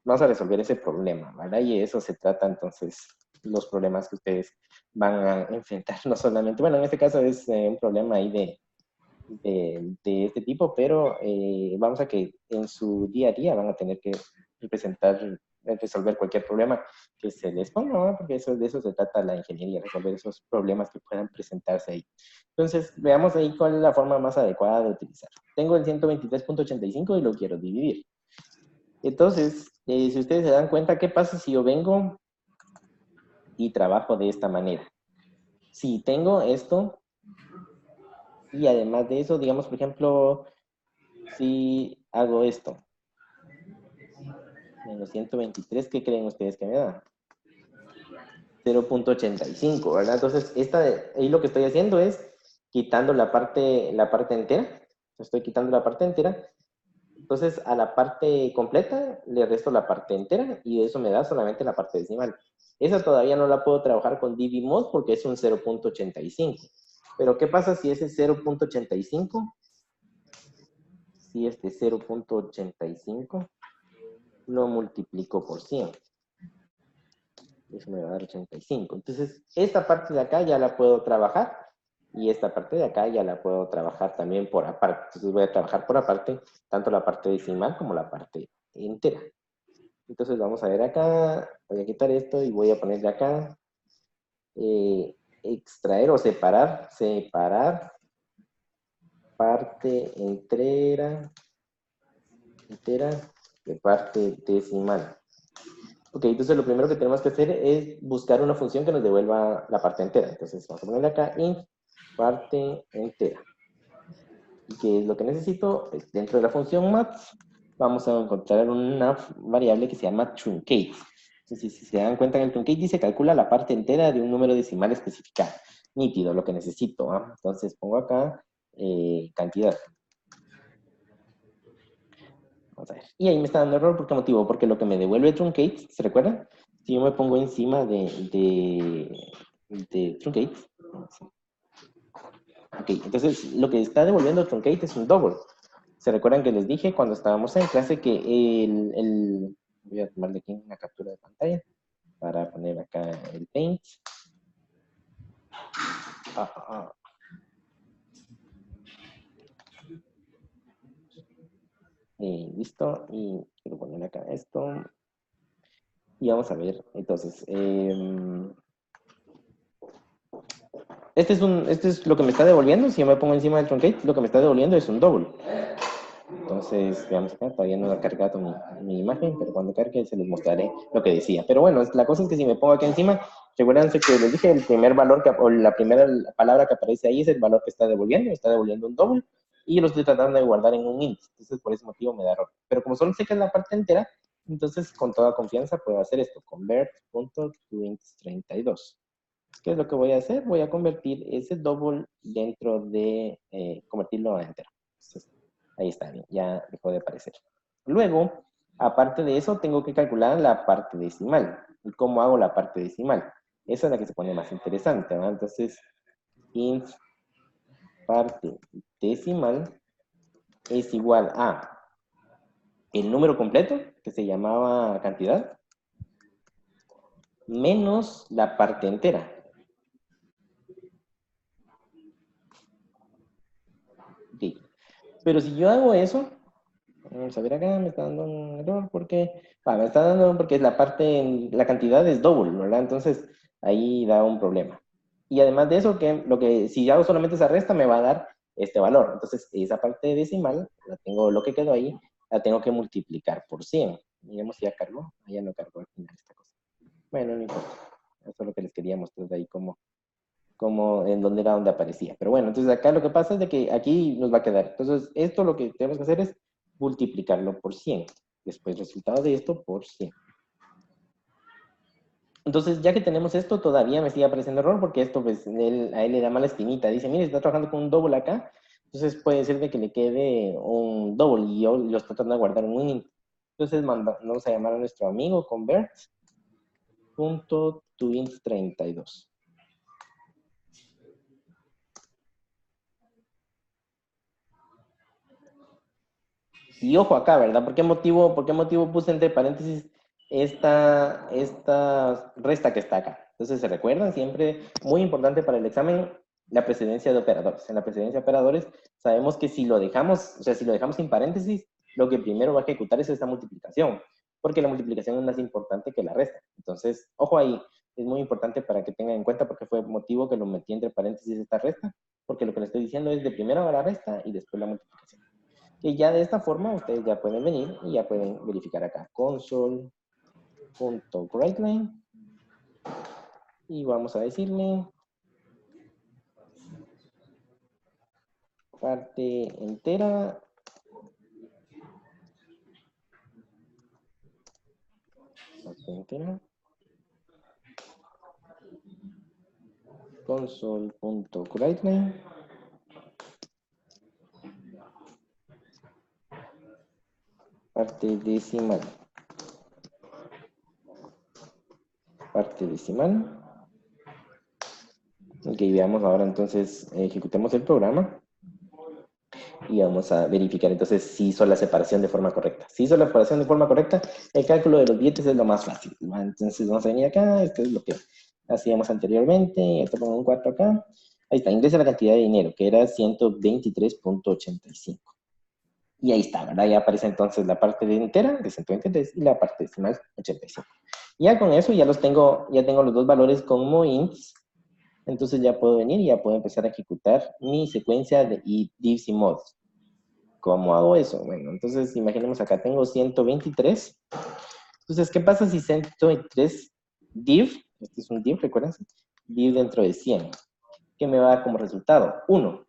vamos a resolver ese problema, ¿verdad? Y de eso se trata, entonces, los problemas que ustedes van a enfrentar, no solamente, bueno, en este caso es un problema ahí de este tipo, pero vamos a que en su día a día van a tener que resolver cualquier problema que se les ponga, ¿no? Porque de eso se trata la ingeniería, resolver esos problemas que puedan presentarse ahí. Entonces, veamos ahí cuál es la forma más adecuada de utilizar. Tengo el 123.85 y lo quiero dividir. Entonces, si ustedes se dan cuenta, ¿qué pasa si yo vengo y trabajo de esta manera? Si tengo esto, y además de eso, digamos, por ejemplo, si hago esto, menos 123, ¿qué creen ustedes que me da? 0.85, ¿verdad? Entonces, ahí lo que estoy haciendo es quitando la parte entera. Estoy quitando la parte entera. Entonces, a la parte completa le resto la parte entera y eso me da solamente la parte decimal. Esa todavía no la puedo trabajar con dbmod porque es un 0.85. Pero, ¿qué pasa si ese 0.85? Si este 0.85 lo multiplico por 100. Eso me va a dar 85. Entonces, esta parte de acá ya la puedo trabajar y esta parte de acá ya la puedo trabajar también por aparte. Entonces, voy a trabajar por aparte tanto la parte decimal como la parte entera. Entonces, vamos a ver acá. Voy a quitar esto y voy a ponerle acá extraer o separar parte entera de parte decimal. Ok, entonces lo primero que tenemos que hacer es buscar una función que nos devuelva la parte entera. Entonces vamos a ponerle acá int parte entera. ¿Y qué es lo que necesito? Dentro de la función math vamos a encontrar una variable que se llama truncate. Entonces, si se dan cuenta, en el truncate dice calcula la parte entera de un número decimal especificado. Nítido, lo que necesito. ¿Ah? Entonces pongo acá cantidad. Vamos a ver. Y ahí me está dando error. ¿Por qué motivo? Porque lo que me devuelve truncate, ¿se recuerdan? Si yo me pongo encima de truncate. Ok, entonces lo que está devolviendo truncate es un double. ¿Se recuerdan que les dije cuando estábamos en clase que voy a tomarle aquí una captura de pantalla para poner acá el paint. Listo, y quiero poner acá esto. Y vamos a ver, entonces, este es lo que me está devolviendo. Si yo me pongo encima del truncate, lo que me está devolviendo es un double. Entonces, veamos acá, todavía no ha cargado mi imagen, pero cuando cargue se les mostraré lo que decía. Pero bueno, la cosa es que si me pongo aquí encima, recuérdense que les dije, el primer valor, o la primera palabra que aparece ahí es el valor que está devolviendo un double, y lo estoy tratando de guardar en un int. Entonces, por ese motivo me da error. Pero como solo sé que es la parte entera, entonces con toda confianza puedo hacer esto, convert.toInt32. ¿Qué es lo que voy a hacer? Voy a convertir ese double dentro de, convertirlo a entero. Entonces, ahí está, ya dejó de aparecer. Luego, aparte de eso, tengo que calcular la parte decimal. ¿Y cómo hago la parte decimal? Esa es la que se pone más interesante, ¿no? Entonces, int parte decimal es igual a el número completo, que se llamaba cantidad, menos la parte entera. Okay. Pero si yo hago eso, vamos a ver acá, me está dando un error porque, me está dando porque la cantidad es double, ¿verdad? Entonces ahí da un problema. Y además de eso, si hago solamente esa resta, me va a dar este valor. Entonces esa parte decimal, lo que quedó ahí, la tengo que multiplicar por 100. Miremos si ya cargó. Ya no cargó al final esta cosa. Bueno, no importa. Eso es lo que les quería mostrar de ahí en donde era donde aparecía. Pero bueno, entonces acá lo que pasa es de que aquí nos va a quedar. Entonces, esto lo que tenemos que hacer es multiplicarlo por 100. Después, resultado de esto por 100. Entonces, ya que tenemos esto, todavía me sigue apareciendo error porque esto, pues, a él le da mala estimita. Dice, mire, está trabajando con un double acá. Entonces puede ser de que le quede un double y yo lo estoy tratando de guardar en un int. Entonces vamos a llamar a nuestro amigo convert.toInt32. Y ojo acá, ¿verdad? ¿Por qué motivo puse entre paréntesis esta resta que está acá? Entonces, ¿se recuerdan? Siempre, muy importante para el examen, la precedencia de operadores. En la precedencia de operadores, sabemos que si lo dejamos, o sea, si lo dejamos sin paréntesis, lo que primero va a ejecutar es esta multiplicación, porque la multiplicación es más importante que la resta. Entonces, ojo ahí, es muy importante para que tengan en cuenta porque fue motivo que lo metí entre paréntesis esta resta, porque lo que le estoy diciendo es de primero la resta y después la multiplicación. Y ya de esta forma ustedes ya pueden venir y ya pueden verificar acá console.writeLine y vamos a decirle parte entera console.writeLine parte decimal. Ok, veamos ahora entonces, ejecutemos el programa y vamos a verificar entonces si hizo la separación de forma correcta. Si hizo la separación de forma correcta, el cálculo de los billetes es lo más fácil. Entonces vamos a venir acá, esto es lo que hacíamos anteriormente, esto pongo un 4 acá. Ahí está, ingresa la cantidad de dinero, que era 123.85. Y ahí está, ¿verdad? Ya aparece entonces la parte de entera de 123 y la parte decimal 85. Ya con eso ya tengo los dos valores como ints. Entonces ya puedo venir y ya puedo empezar a ejecutar mi secuencia de divs y mods. ¿Cómo hago eso? Bueno, entonces imaginemos acá tengo 123. Entonces, ¿qué pasa si 123 div, este es un div, ¿recuerdan? Div dentro de 100. ¿Qué me va a dar como resultado? 1.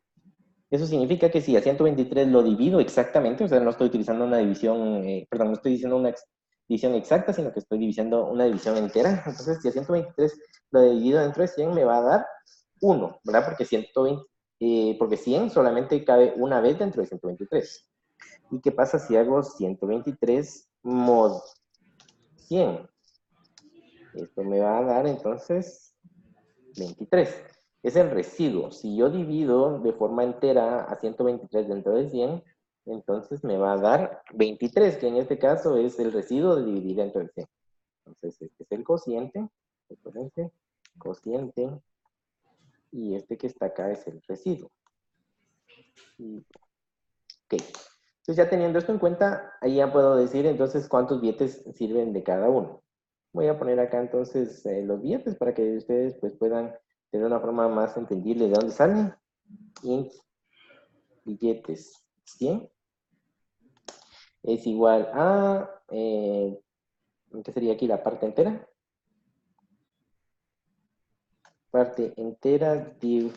Eso significa que si a 123 lo divido exactamente, o sea, no estoy utilizando una división, no estoy diciendo una división exacta, sino que estoy dividiendo una división entera. Entonces, si a 123 lo divido dentro de 100, me va a dar 1, ¿verdad? Porque 100 solamente cabe una vez dentro de 123. ¿Y qué pasa si hago 123 mod 100? Esto me va a dar entonces 23. Es el residuo. Si yo divido de forma entera a 123 dentro de 100, entonces me va a dar 23, que en este caso es el residuo de dividir dentro de 100. Entonces, este es el cociente, y este que está acá es el residuo. Ok. Entonces, ya teniendo esto en cuenta, ahí ya puedo decir entonces cuántos billetes sirven de cada uno. Voy a poner acá entonces los billetes para que ustedes pues puedan tener una forma más entendible de dónde salen. Int billetes 100 es igual a, ¿qué sería aquí la parte entera? Parte entera div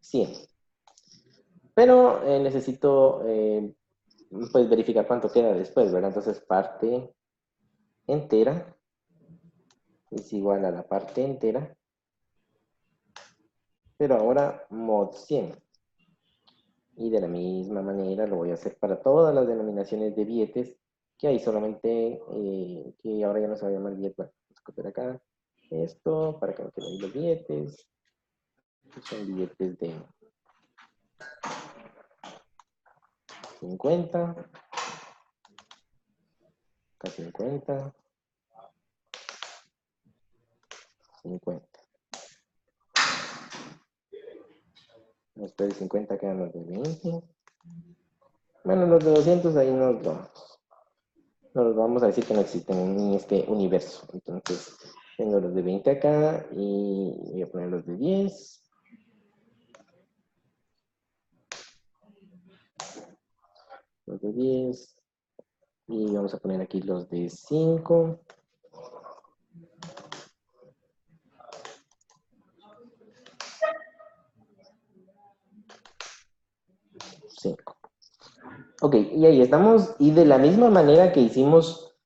100. Pero necesito pues verificar cuánto queda después, ¿verdad? Entonces parte entera es igual a la parte entera, pero ahora mod 100. Y de la misma manera lo voy a hacer para todas las denominaciones de billetes que hay solamente, que ahora ya no se va a llamar billete. Bueno, vamos a copiar acá esto para que no queden ahí los billetes. Son billetes de 50, acá 50, 50. Después de 50 quedan los de 20. Bueno, los de 200 ahí no los vamos a decir que no existen en este universo. Entonces, tengo los de 20 acá y voy a poner los de 10. Los de 10. Y vamos a poner aquí los de 5. 5. Ok, y ahí estamos. Y de la misma manera que hicimos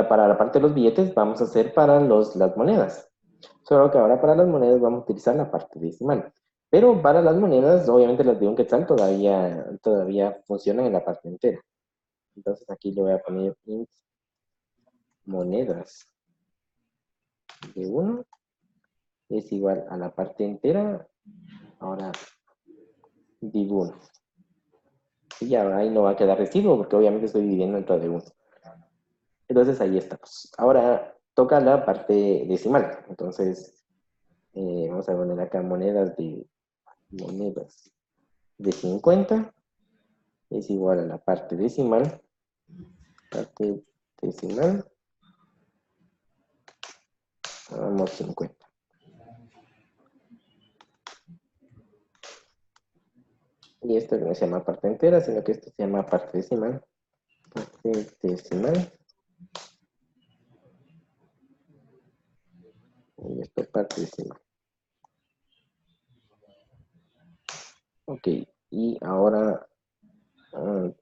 para la parte de los billetes, vamos a hacer para las monedas. Solo que ahora para las monedas vamos a utilizar la parte decimal. Pero para las monedas, obviamente las de un quetzal todavía funcionan en la parte entera. Entonces aquí le voy a poner int monedas de 1 es igual a la parte entera. Ahora div 1. Y ya ahí no va a quedar residuo porque obviamente estoy dividiendo entre de 1. Entonces ahí estamos. Ahora toca la parte decimal. Entonces vamos a poner acá monedas de 50 es igual a la parte decimal. Parte decimal. Vamos 50. Y esto no se llama parte entera, sino que esto se llama parte decimal. Parte decimal. Y esto parte decimal. Ok, y ahora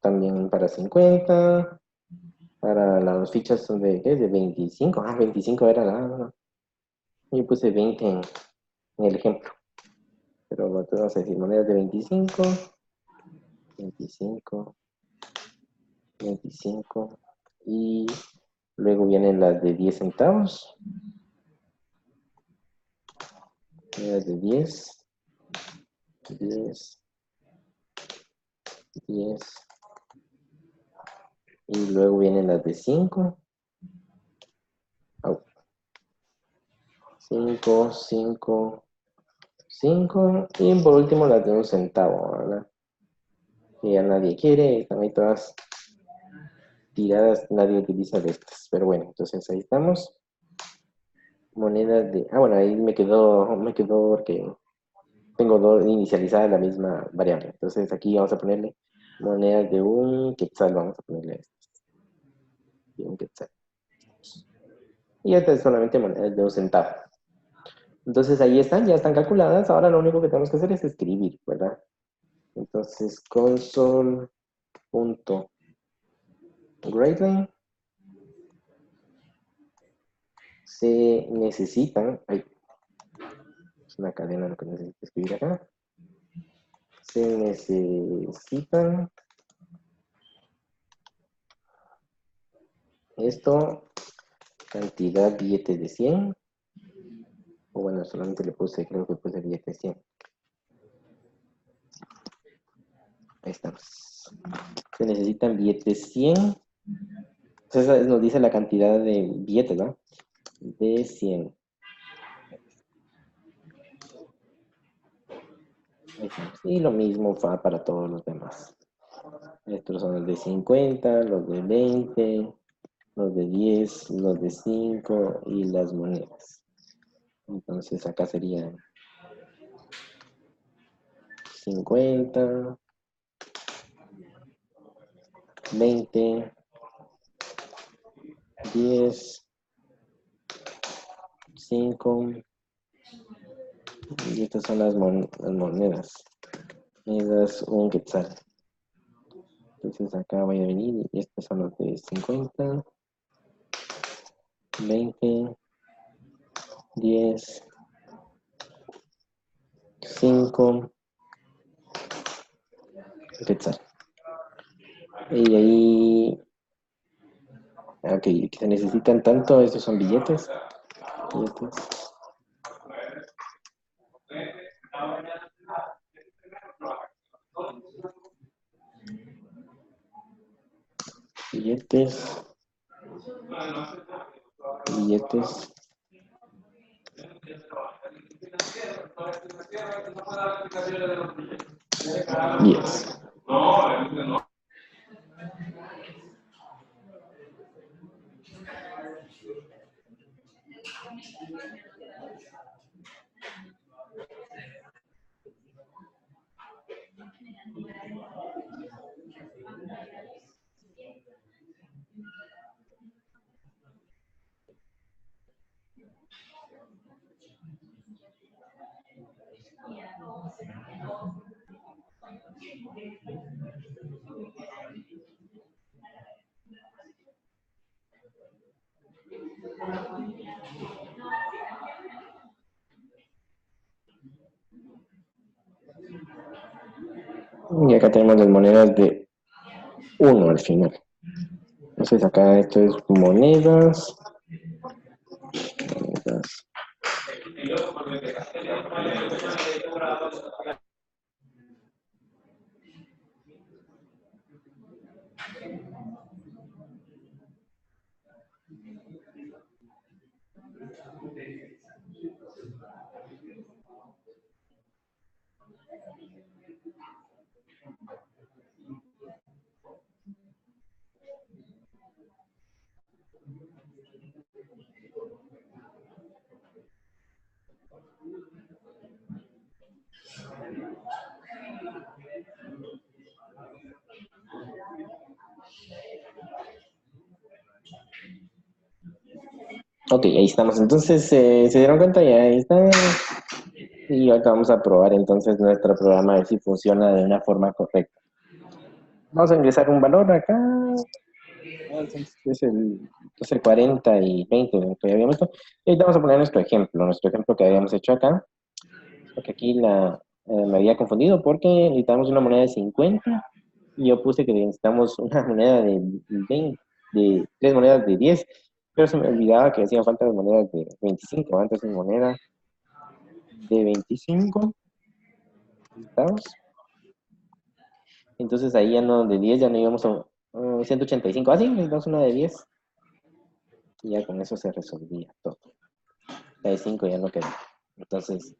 también para 50, para las fichas son de, ¿qué? De 25, 25 era la, yo puse 20 en el ejemplo, pero vamos a decir monedas de 25, 25, 25, y luego vienen las de 10 centavos, monedas de 10, 10, 10, y luego vienen las de 5, 5, 5, 5, y por último las de 1 centavo, ¿verdad? Que ya nadie quiere, están ahí todas tiradas, nadie utiliza de estas, pero bueno, entonces ahí estamos. Monedas de, bueno, ahí me quedó porque tengo inicializada la misma variable, entonces aquí vamos a ponerle monedas de un quetzal, vamos a ponerle estas, de un quetzal. Y esta es solamente monedas de 1 centavo. Entonces ahí están, ya están calculadas, ahora lo único que tenemos que hacer es escribir, ¿verdad? Entonces console.writeLine se necesitan, es una cadena lo que necesito escribir acá, se necesitan esto, cantidad billetes de 100, o bueno, solamente creo que puse billetes de 100. Ahí estamos. Se necesitan billetes 100. Entonces nos dice la cantidad de billetes, ¿no? De 100. Y lo mismo va para todos los demás. Estos son los de 50, los de 20, los de 10, los de 5 y las monedas. Entonces acá serían 50, 20, 10, 5, y estas son las monedas. Monedas un quetzal. Entonces acá voy a venir y estos son los de 50, 20, 10, 5, quetzal. Y ahí, ok, que se necesitan tanto, estos son billetes. Billetes. Billetes. Yes. Y acá tenemos las monedas de 1 al final. Entonces acá esto es monedas. Ok, ahí estamos. Entonces, ¿se dieron cuenta? Ya ahí está. Y acá vamos a probar entonces nuestro programa a ver si funciona de una forma correcta. Vamos a ingresar un valor acá. Es el 1240 y 20 que habíamos hecho. Y ahorita vamos a poner nuestro ejemplo que habíamos hecho acá. Porque aquí me había confundido porque necesitamos una moneda de 50 y yo puse que necesitamos una moneda de 20, de 3 monedas de 10, pero se me olvidaba que hacían falta las monedas de 25. Entonces moneda de 25, ¿estamos? Entonces ahí ya no, de 10 ya no íbamos a 185. Ah, sí, necesitamos una de 10. Y ya con eso se resolvía todo. La de 5 ya no quedó. Entonces,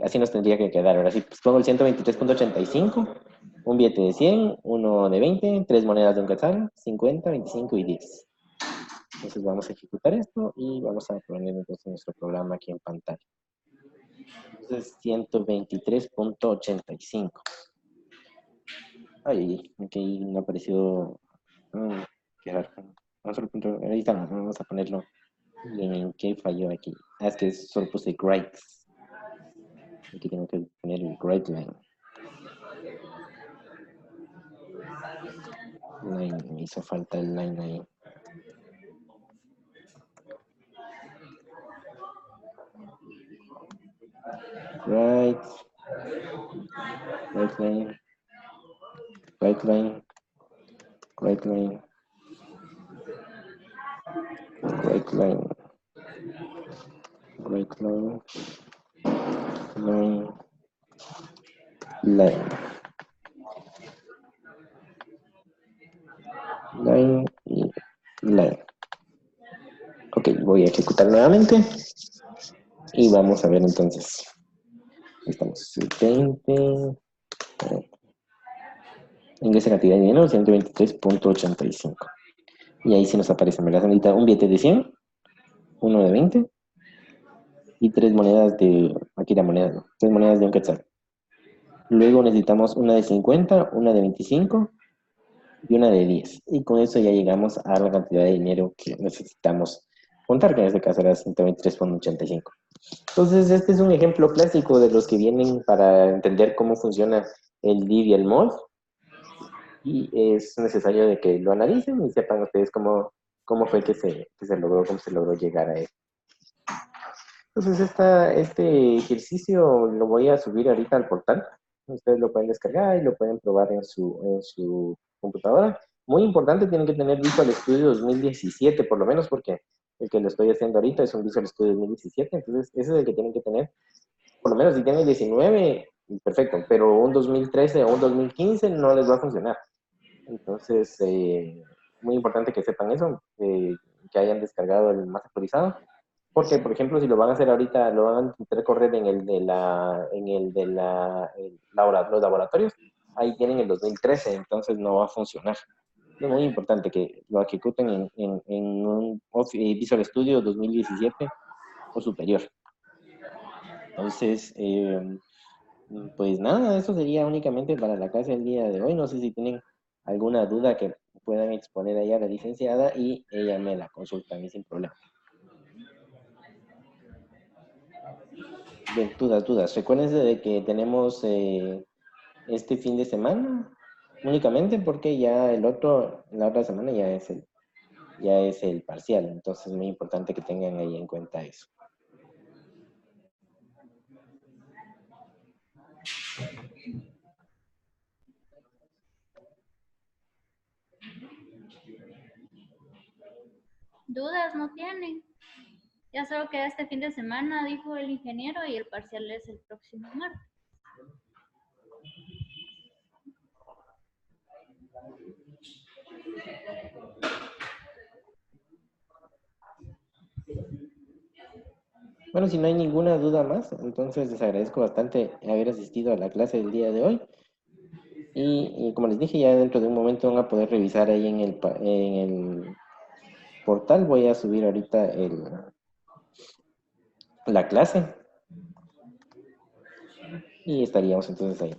así nos tendría que quedar. Ahora sí, pues pongo el 123.85, un billete de 100, uno de 20, 3 monedas de un quetzal, 50, 25 y 10. Entonces vamos a ejecutar esto y vamos a poner entonces nuestro programa aquí en pantalla. Entonces 123.85. Ay, aquí no apareció. Qué raro. Ahí está, vamos a ponerlo. ¿En qué falló aquí? Ah, es que solo puse grades. Aquí tengo que poner el grade line. Line, me hizo falta el line ahí. Right line, right line, right line, right line, right line, line, line, line y line. Ok, voy a ejecutar nuevamente y vamos a ver entonces. Ahí estamos, 20. Ingresa cantidad de dinero, 123.85. Y ahí sí nos aparece, ¿verdad? Ahorita un billete de 100, uno de 20 y 3 monedas de, aquí la moneda, ¿no? 3 monedas de un quetzal. Luego necesitamos una de 50, una de 25 y una de 10. Y con eso ya llegamos a la cantidad de dinero que necesitamos contar, que en este caso era 123.85. Entonces, este es un ejemplo clásico de los que vienen para entender cómo funciona el DIV y el MOD. Y es necesario de que lo analicen y sepan ustedes cómo fue que se logró, cómo se logró llegar a él. Entonces, este ejercicio lo voy a subir ahorita al portal. Ustedes lo pueden descargar y lo pueden probar en su computadora. Muy importante, tienen que tener Visual Studio 2017, por lo menos, porque el que lo estoy haciendo ahorita es un Visual Studio 2017. Entonces, ese es el que tienen que tener. Por lo menos si tienen 19, perfecto, pero un 2013 o un 2015 no les va a funcionar. Entonces, muy importante que sepan eso, que hayan descargado el más actualizado. Porque, por ejemplo, si lo van a hacer ahorita, lo van a intentar correr en el de los laboratorios, ahí tienen el 2013, entonces no va a funcionar. Es muy importante que lo ejecuten en un Visual Studio 2017 o superior. Entonces, pues nada, eso sería únicamente para la clase del día de hoy. No sé si tienen alguna duda que puedan exponer ahí a la licenciada y ella me la consulta a mí sin problema. Bien, dudas. Recuérdense de que tenemos este fin de semana únicamente porque ya la otra semana ya es el parcial. Entonces es muy importante que tengan ahí en cuenta eso. Dudas no tienen. Ya solo queda este fin de semana, dijo el ingeniero, y el parcial es el próximo martes. Bueno, si no hay ninguna duda más, entonces les agradezco bastante haber asistido a la clase del día de hoy. Y como les dije, ya dentro de un momento van a poder revisar ahí en el portal. Voy a subir ahorita la clase y estaríamos entonces ahí.